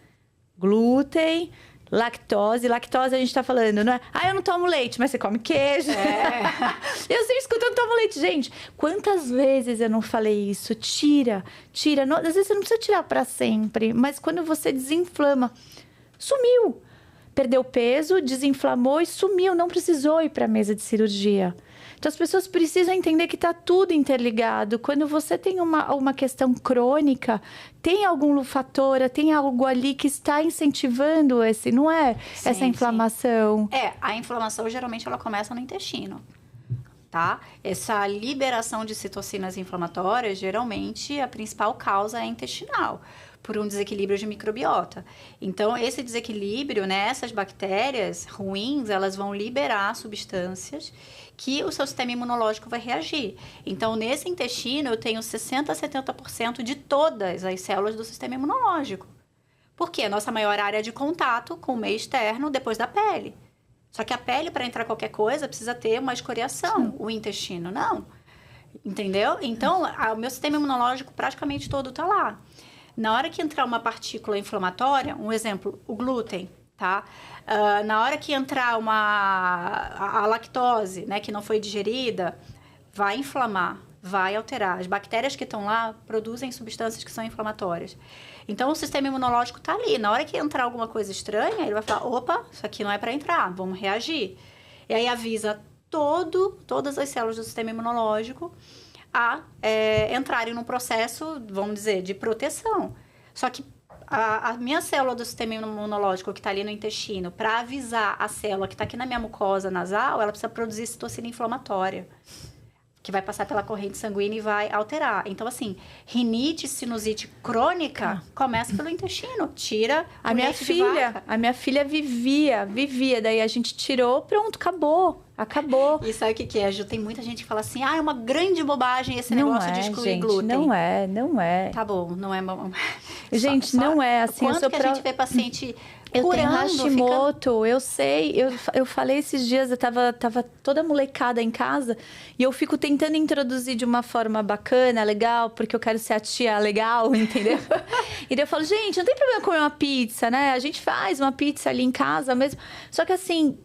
Glúten, lactose. Lactose a gente tá falando, não é? Eu não tomo leite, mas você come queijo. Eu sempre escuto, eu não tomo leite. Gente, quantas vezes eu não falei isso? Tira. Não, às vezes você não precisa tirar pra sempre. Mas quando você desinflama, sumiu. Perdeu peso, desinflamou e sumiu. Não precisou ir pra mesa de cirurgia. Então, as pessoas precisam entender que está tudo interligado. Quando você tem uma questão crônica, tem algum fator, tem algo ali que está incentivando não é? Sim, essa inflamação. Sim. A inflamação, geralmente, ela começa no intestino, tá? Essa liberação de citocinas inflamatórias, geralmente, a principal causa é intestinal, por um desequilíbrio de microbiota. Então, esse desequilíbrio, né, essas bactérias ruins, elas vão liberar substâncias que o seu sistema imunológico vai reagir. Então, nesse intestino, eu tenho 60% a 70% de todas as células do sistema imunológico. Porque a nossa maior área de contato com o meio externo, depois da pele. Só que a pele, para entrar qualquer coisa, precisa ter uma escoriação. Sim. O intestino, não. Entendeu? Então, o meu sistema imunológico praticamente todo está lá. Na hora que entrar uma partícula inflamatória, um exemplo, o glúten, tá? Na hora que entrar a lactose, né, que não foi digerida, vai inflamar, vai alterar. As bactérias que estão lá produzem substâncias que são inflamatórias. Então, o sistema imunológico está ali. Na hora que entrar alguma coisa estranha, ele vai falar, opa, isso aqui não é para entrar, vamos reagir. E aí avisa todas as células do sistema imunológico a entrarem num processo, vamos dizer, de proteção. Só que a minha célula do sistema imunológico que está ali no intestino, para avisar a célula que está aqui na minha mucosa nasal, ela precisa produzir citocina inflamatória, que vai passar pela corrente sanguínea e vai alterar. Então, assim, rinite, sinusite crônica começa pelo intestino. Tira a minha filha vivia. Daí a gente tirou, pronto, acabou. E sabe o que é, Ju? Tem muita gente que fala assim, é uma grande bobagem esse negócio de excluir glúten. Não é. Tá bom, não é... Gente, não é assim. Quanto que a gente vê paciente... Eu tenho Hashimoto, eu sei. Eu falei esses dias, eu tava toda molecada em casa e eu fico tentando introduzir de uma forma bacana, legal, porque eu quero ser a tia legal, entendeu? E daí eu falo, gente, não tem problema comer uma pizza, né? A gente faz uma pizza ali em casa mesmo. Só que assim,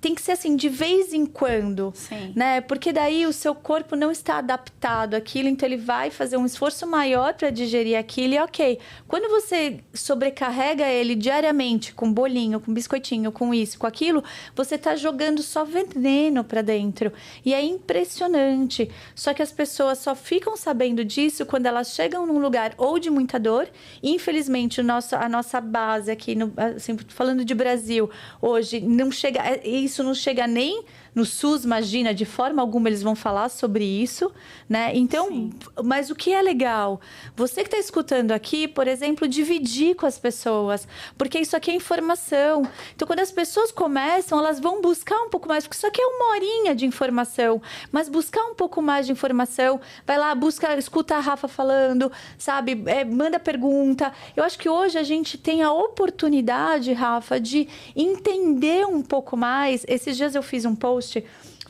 tem que ser assim, de vez em quando, Sim. né? Porque daí o seu corpo não está adaptado àquilo, então ele vai fazer um esforço maior para digerir aquilo e ok. Quando você sobrecarrega ele diariamente com bolinho, com biscoitinho, com isso, com aquilo, você tá jogando só veneno para dentro. E é impressionante. Só que as pessoas só ficam sabendo disso quando elas chegam num lugar ou de muita dor. E, infelizmente, a nossa base aqui, assim, falando de Brasil, hoje, não chega... Isso não chega nem no SUS, imagina, de forma alguma eles vão falar sobre isso, né? Então, sim. Mas o que é legal? Você que está escutando aqui, por exemplo, dividir com as pessoas, porque isso aqui é informação. Então, quando as pessoas começam, elas vão buscar um pouco mais, porque isso aqui é 1 horinha de informação, mas buscar um pouco mais de informação, vai lá, escuta a Rafa falando, sabe? Manda pergunta. Eu acho que hoje a gente tem a oportunidade, Rafa, de entender um pouco mais. Esses dias eu fiz um post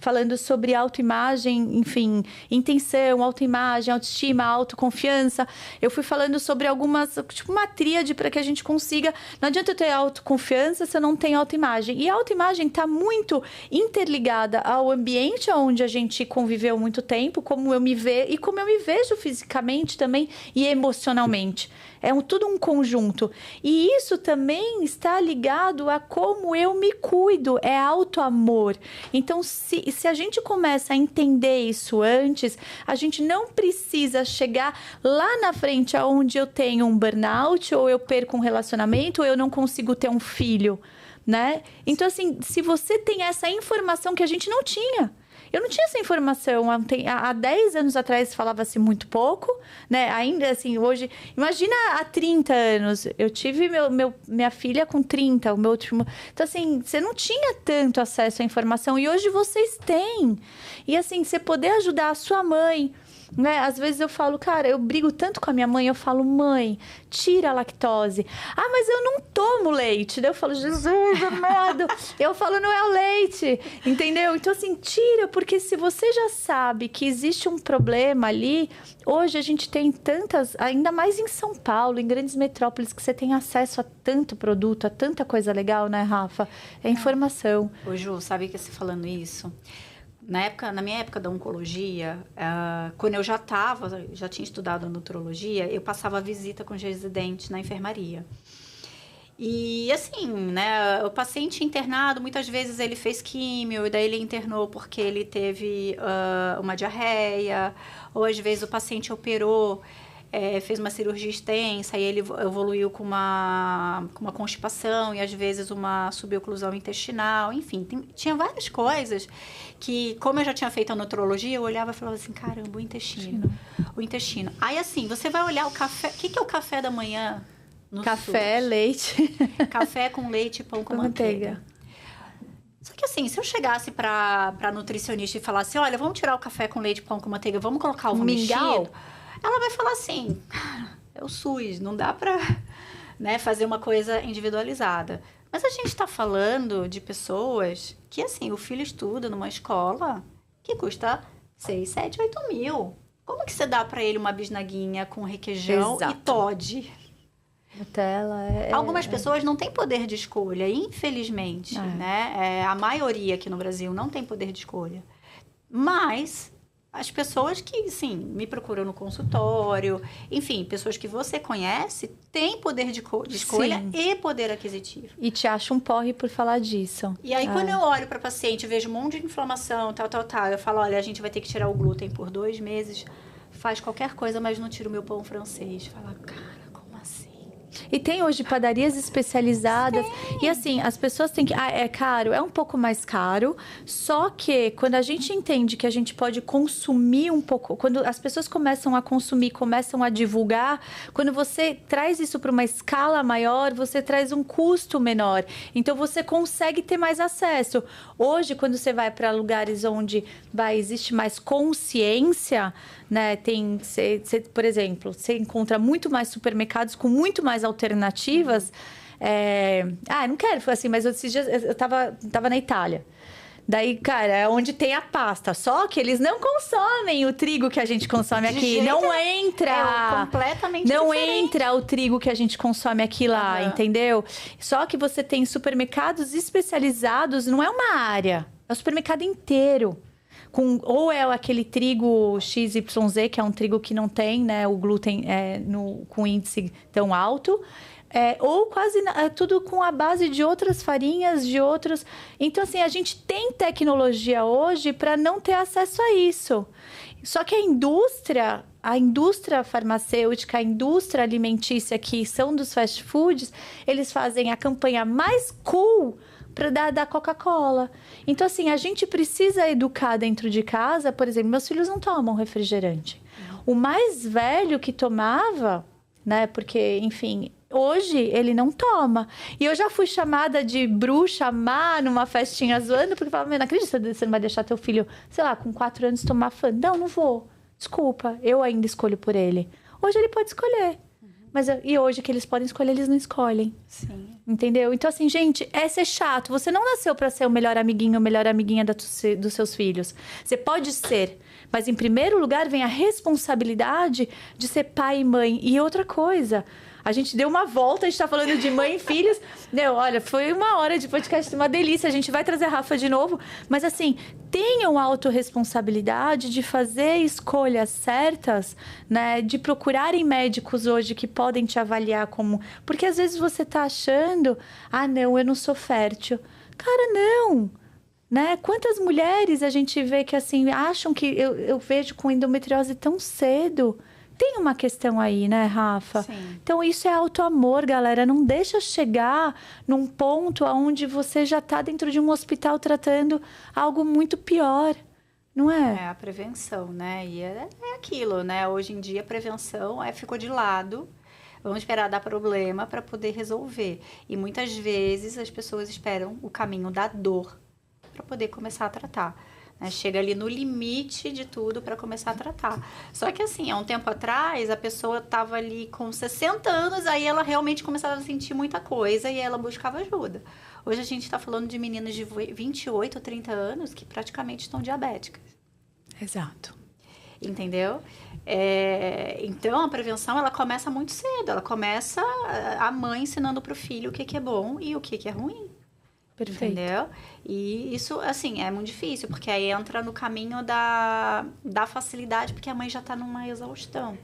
falando sobre autoimagem, enfim, intenção, autoimagem, autoestima, autoconfiança. Eu fui falando sobre algumas, tipo uma tríade para que a gente consiga... Não adianta eu ter autoconfiança se eu não tenho autoimagem. E a autoimagem está muito interligada ao ambiente onde a gente conviveu muito tempo, como eu me vejo e como eu me vejo fisicamente também e emocionalmente. É tudo um conjunto. E isso também está ligado a como eu me cuido, é autoamor. Então, se a gente começa a entender isso antes, a gente não precisa chegar lá na frente aonde eu tenho um burnout, ou eu perco um relacionamento, ou eu não consigo ter um filho, né? Então, assim, se você tem essa informação que a gente não tinha... Eu não tinha essa informação. Há 10 anos atrás falava-se muito pouco, né? Ainda assim, hoje... Imagina há 30 anos. Eu tive minha filha com 30, o meu último... Então, assim, você não tinha tanto acesso à informação. E hoje vocês têm. E, assim, você poder ajudar a sua mãe... Né? Às vezes eu falo, cara, eu brigo tanto com a minha mãe, eu falo, mãe, tira a lactose. Ah, mas eu não tomo leite. Daí eu falo, Jesus amado. Eu falo, não é o leite, entendeu? Então, assim, tira, porque se você já sabe que existe um problema ali, hoje a gente tem tantas, ainda mais em São Paulo, em grandes metrópoles, que você tem acesso a tanto produto, a tanta coisa legal, né, Rafa? É informação. Ô, Ju, sabe que você falando isso... Na minha época da oncologia, quando eu já tinha estudado a nutrologia, eu passava visita com os residentes na enfermaria. E assim, né, o paciente internado, muitas vezes ele fez químio, e daí ele internou porque ele teve uma diarreia, ou às vezes o paciente operou, fez uma cirurgia extensa e ele evoluiu com uma constipação e às vezes uma suboclusão intestinal, enfim, tinha várias coisas que, como eu já tinha feito a nutrologia, eu olhava e falava assim, caramba, o intestino. Aí assim, você vai olhar o café, o que é o café da manhã no Café, SUS? leite. Café com leite e pão com manteiga. Só que assim, se eu chegasse pra nutricionista e falasse, olha, vamos tirar o café com leite e pão com manteiga, vamos colocar ovo mingau, mexido, ela vai falar assim, é o SUS, não dá pra, né, fazer uma coisa individualizada. Mas a gente está falando de pessoas que, assim, o filho estuda numa escola que custa 6, 7, 8 mil. Como que você dá para ele uma bisnaguinha com requeijão e Toddy? Nutella, Algumas pessoas não têm poder de escolha, infelizmente, né? A maioria aqui no Brasil não tem poder de escolha. Mas... as pessoas que, sim, me procuram no consultório, enfim, pessoas que você conhece, têm poder de escolha sim. E poder aquisitivo. E te acha um porre por falar disso. E aí, quando eu olho para paciente, eu vejo um monte de inflamação, tal, eu falo, olha, a gente vai ter que tirar o glúten por 2 meses, faz qualquer coisa, mas não tira o meu pão francês. Fala, cara, como assim? E tem hoje padarias especializadas. Sim. E assim, as pessoas têm que... é caro? É um pouco mais caro. Só que quando a gente entende que a gente pode consumir um pouco... Quando as pessoas começam a consumir, começam a divulgar... Quando você traz isso para uma escala maior, você traz um custo menor. Então, você consegue ter mais acesso. Hoje, quando você vai para lugares onde existe mais consciência... Né? Por exemplo, você encontra muito mais supermercados com muito mais alternativas. Não quero, foi assim, mas esses dias eu tava na Itália. Daí, cara, é onde tem a pasta. Só que eles não consomem o trigo que a gente consome aqui. Não entra. Completamente não diferente. entra o trigo que a gente consome aqui lá, entendeu? Só que você tem supermercados especializados, não é uma área. É o supermercado inteiro. Ou é aquele trigo XYZ, que é um trigo que não tem, né, o glúten com índice tão alto. Ou quase tudo com a base de outras farinhas, de outros... Então, assim, a gente tem tecnologia hoje para não ter acesso a isso. Só que a indústria farmacêutica, a indústria alimentícia, que são dos fast foods, eles fazem a campanha mais cool da Coca-Cola. Então, assim, a gente precisa educar dentro de casa. Por exemplo, meus filhos não tomam refrigerante. O mais velho que tomava, né, porque, enfim... Hoje, ele não toma. E eu já fui chamada de bruxa má numa festinha zoando, porque eu falava, não acredito, você não vai deixar teu filho, sei lá, com 4 anos tomar Fanta. Não vou. Desculpa, eu ainda escolho por ele. Hoje ele pode escolher. E hoje que eles podem escolher, eles não escolhem. Sim. Entendeu? Então, assim, gente, ser chato. Você não nasceu para ser o melhor amiguinho ou melhor amiguinha dos seus filhos. Você pode ser. Mas, em primeiro lugar, vem a responsabilidade de ser pai e mãe. E outra coisa... A gente deu uma volta, a gente tá falando de mãe e filhos. Olha, foi 1 hora de podcast, uma delícia. A gente vai trazer a Rafa de novo. Mas, assim, tenham autorresponsabilidade de fazer escolhas certas, né? De procurarem médicos hoje que podem te avaliar como... Porque, às vezes, você tá achando... Ah, não, eu não sou fértil. Cara, não! Né? Quantas mulheres a gente vê que, assim, acham que... Eu vejo com endometriose tão cedo... Tem uma questão aí, né, Rafa? Sim. Então, isso é autoamor, galera. Não deixa chegar num ponto onde você já está dentro de um hospital tratando algo muito pior, não é? É a prevenção, né? E é aquilo, né? Hoje em dia, a prevenção ficou de lado. Vamos esperar dar problema para poder resolver. E muitas vezes as pessoas esperam o caminho da dor para poder começar a tratar. Chega ali no limite de tudo para começar a tratar. Só que assim, há um tempo atrás, a pessoa estava ali com 60 anos, aí ela realmente começava a sentir muita coisa e ela buscava ajuda. Hoje a gente está falando de meninas de 28 ou 30 anos que praticamente estão diabéticas. Exato. Entendeu? Então, a prevenção, ela começa muito cedo. Ela começa a mãe ensinando para o filho o que é bom e o que é ruim. Perfeito. Entendeu? E isso, assim, é muito difícil, porque aí entra no caminho da facilidade, porque a mãe já tá numa exaustão.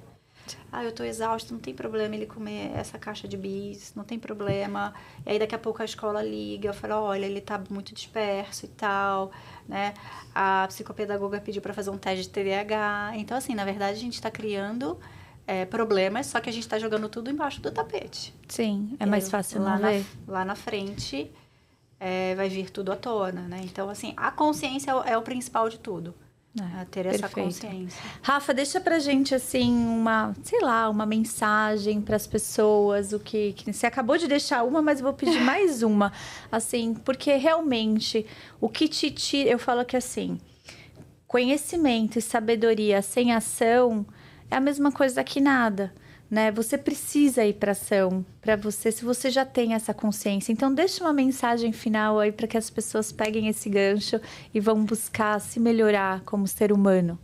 Eu tô exausta, não tem problema ele comer essa caixa de bis, não tem problema. E aí, daqui a pouco, a escola liga, fala, olha, ele tá muito disperso e tal, né? A psicopedagoga pediu para fazer um teste de TDAH. Então, assim, na verdade, a gente tá criando problemas, só que a gente tá jogando tudo embaixo do tapete. Sim, é mais fácil não ver. Lá na frente... vai vir tudo à tona, né? Então, assim, a consciência é o principal de tudo. Ter essa consciência. Rafa, deixa pra gente, assim, uma mensagem pras pessoas, que você acabou de deixar uma, mas eu vou pedir mais uma. Assim, porque realmente, o que eu falo que, assim, conhecimento e sabedoria sem ação é a mesma coisa que nada. Né? Você precisa ir para ação, se você já tem essa consciência. Então, deixa uma mensagem final aí para que as pessoas peguem esse gancho e vão buscar se melhorar como ser humano.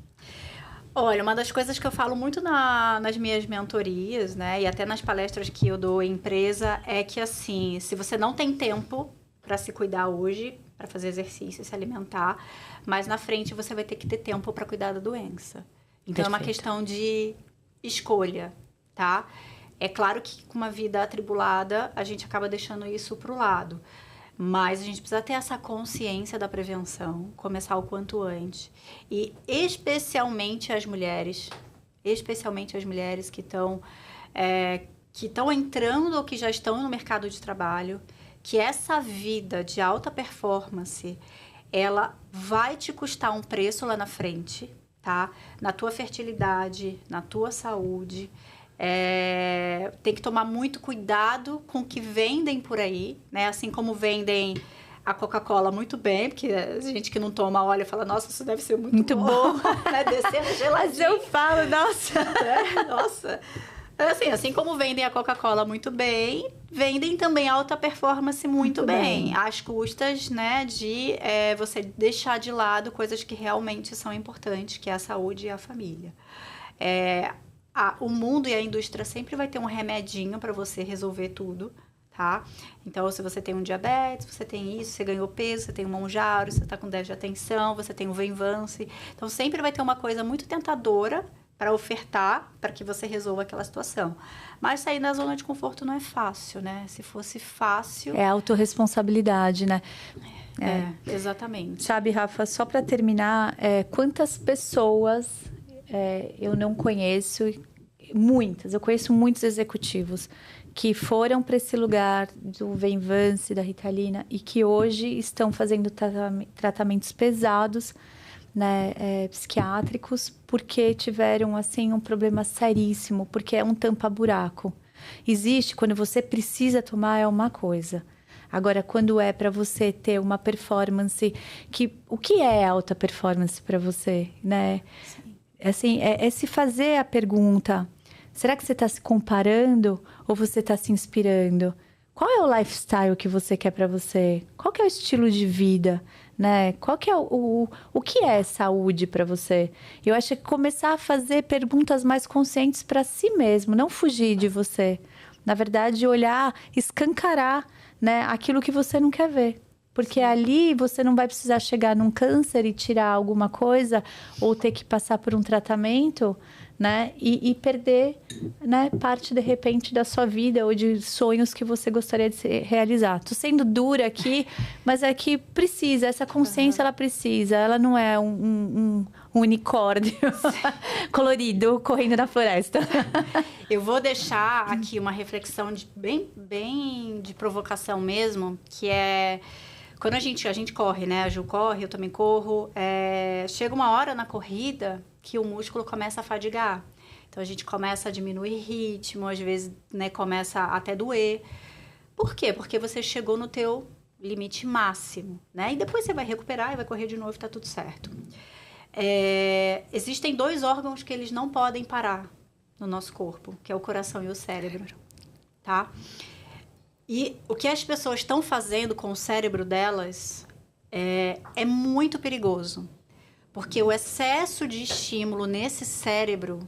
Olha, uma das coisas que eu falo muito nas minhas mentorias, né, e até nas palestras que eu dou em empresa, é que, assim, se você não tem tempo para se cuidar hoje, para fazer exercício, se alimentar, mas na frente você vai ter que ter tempo para cuidar da doença. Então, é uma questão de escolha. Tá? É claro que com uma vida atribulada, a gente acaba deixando isso pro lado. Mas a gente precisa ter essa consciência da prevenção, começar o quanto antes. E especialmente as mulheres que estão entrando ou que já estão no mercado de trabalho, que essa vida de alta performance, ela vai te custar um preço lá na frente, tá? Na tua fertilidade, na tua saúde. Tem que tomar muito cuidado com o que vendem por aí, né? Assim como vendem a Coca-Cola muito bem, porque a gente que não toma olha e fala, nossa, isso deve ser muito bom. Né? Descendo geladinho. Mas eu falo, nossa. Nossa. Assim como vendem a Coca-Cola muito bem, vendem também a alta performance muito bem. Às custas, né, de você deixar de lado coisas que realmente são importantes, que é a saúde e a família. O mundo e a indústria sempre vai ter um remedinho para você resolver tudo, tá? Então, se você tem um diabetes, você tem isso, você ganhou peso, você tem um Mounjaro, você tá com déficit de atenção, você tem o Venvance. Então, sempre vai ter uma coisa muito tentadora para ofertar, para que você resolva aquela situação. Mas sair da zona de conforto não é fácil, né? Se fosse fácil... É autorresponsabilidade, né? Exatamente. Sabe, Rafa, só para terminar, quantas pessoas eu não conheço, muitas, eu conheço muitos executivos que foram para esse lugar do Venvance, da Ritalina, e que hoje estão fazendo tratamentos pesados, né, psiquiátricos, porque tiveram, assim, um problema seríssimo, porque é um tampa-buraco. Existe, quando você precisa tomar, é uma coisa. Agora, quando é para você ter uma performance, o que é alta performance para você, né? Sim. Assim, se fazer a pergunta, será que você está se comparando ou você está se inspirando? Qual é o lifestyle que você quer para você? Qual que é o estilo de vida, né? Qual que é o que é saúde para você? Eu acho que começar a fazer perguntas mais conscientes para si mesmo, não fugir de você. Na verdade, olhar, escancarar, né, aquilo que você não quer ver. Porque ali você não vai precisar chegar num câncer e tirar alguma coisa ou ter que passar por um tratamento, né? E perder, né, parte, de repente, da sua vida ou de sonhos que você gostaria de realizar. Tô sendo dura aqui, mas é que precisa. Essa consciência, ela precisa. Ela não é um unicórnio colorido correndo na floresta. Eu vou deixar aqui uma reflexão bem de provocação mesmo, que é... Quando a gente corre, né? A Ju corre, eu também corro. Chega uma hora na corrida que o músculo começa a fadigar. Então, a gente começa a diminuir ritmo, às vezes, né, começa a até doer. Por quê? Porque você chegou no teu limite máximo, né? E depois você vai recuperar e vai correr de novo e tá tudo certo. Existem 2 órgãos que eles não podem parar no nosso corpo, que é o coração e o cérebro, tá? E o que as pessoas estão fazendo com o cérebro delas é muito perigoso. Porque o excesso de estímulo nesse cérebro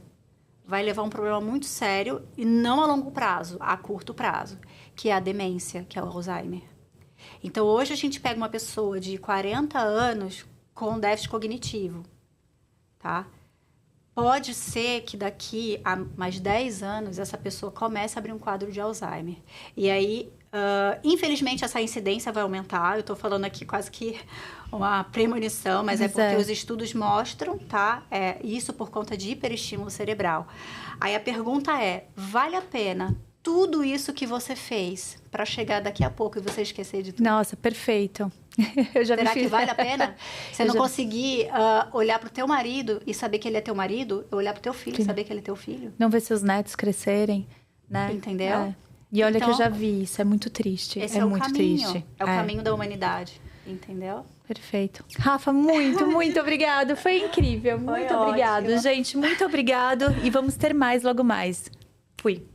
vai levar a um problema muito sério, e não a longo prazo, a curto prazo, que é a demência, que é o Alzheimer. Então, hoje a gente pega uma pessoa de 40 anos com déficit cognitivo, tá? Pode ser que daqui a mais 10 anos essa pessoa comece a abrir um quadro de Alzheimer. E aí, infelizmente, essa incidência vai aumentar. Eu estou falando aqui quase que uma premonição, mas é porque os estudos mostram, tá? Isso por conta de hiperestímulo cerebral. Aí a pergunta é, vale a pena tudo isso que você fez para chegar daqui a pouco e você esquecer de tudo? Nossa, perfeito. Será que vale a pena? Você não conseguir olhar pro teu marido e saber que ele é teu marido, olhar pro teu filho e saber que ele é teu filho? Não ver seus netos crescerem, né? Entendeu? E olha que eu já vi, isso é muito triste. Esse é o muito caminho. Triste. É o caminho da humanidade, entendeu? Perfeito. Rafa, muito obrigado. Foi incrível. Muito obrigado, gente. Muito obrigado. E vamos ter mais logo mais. Fui.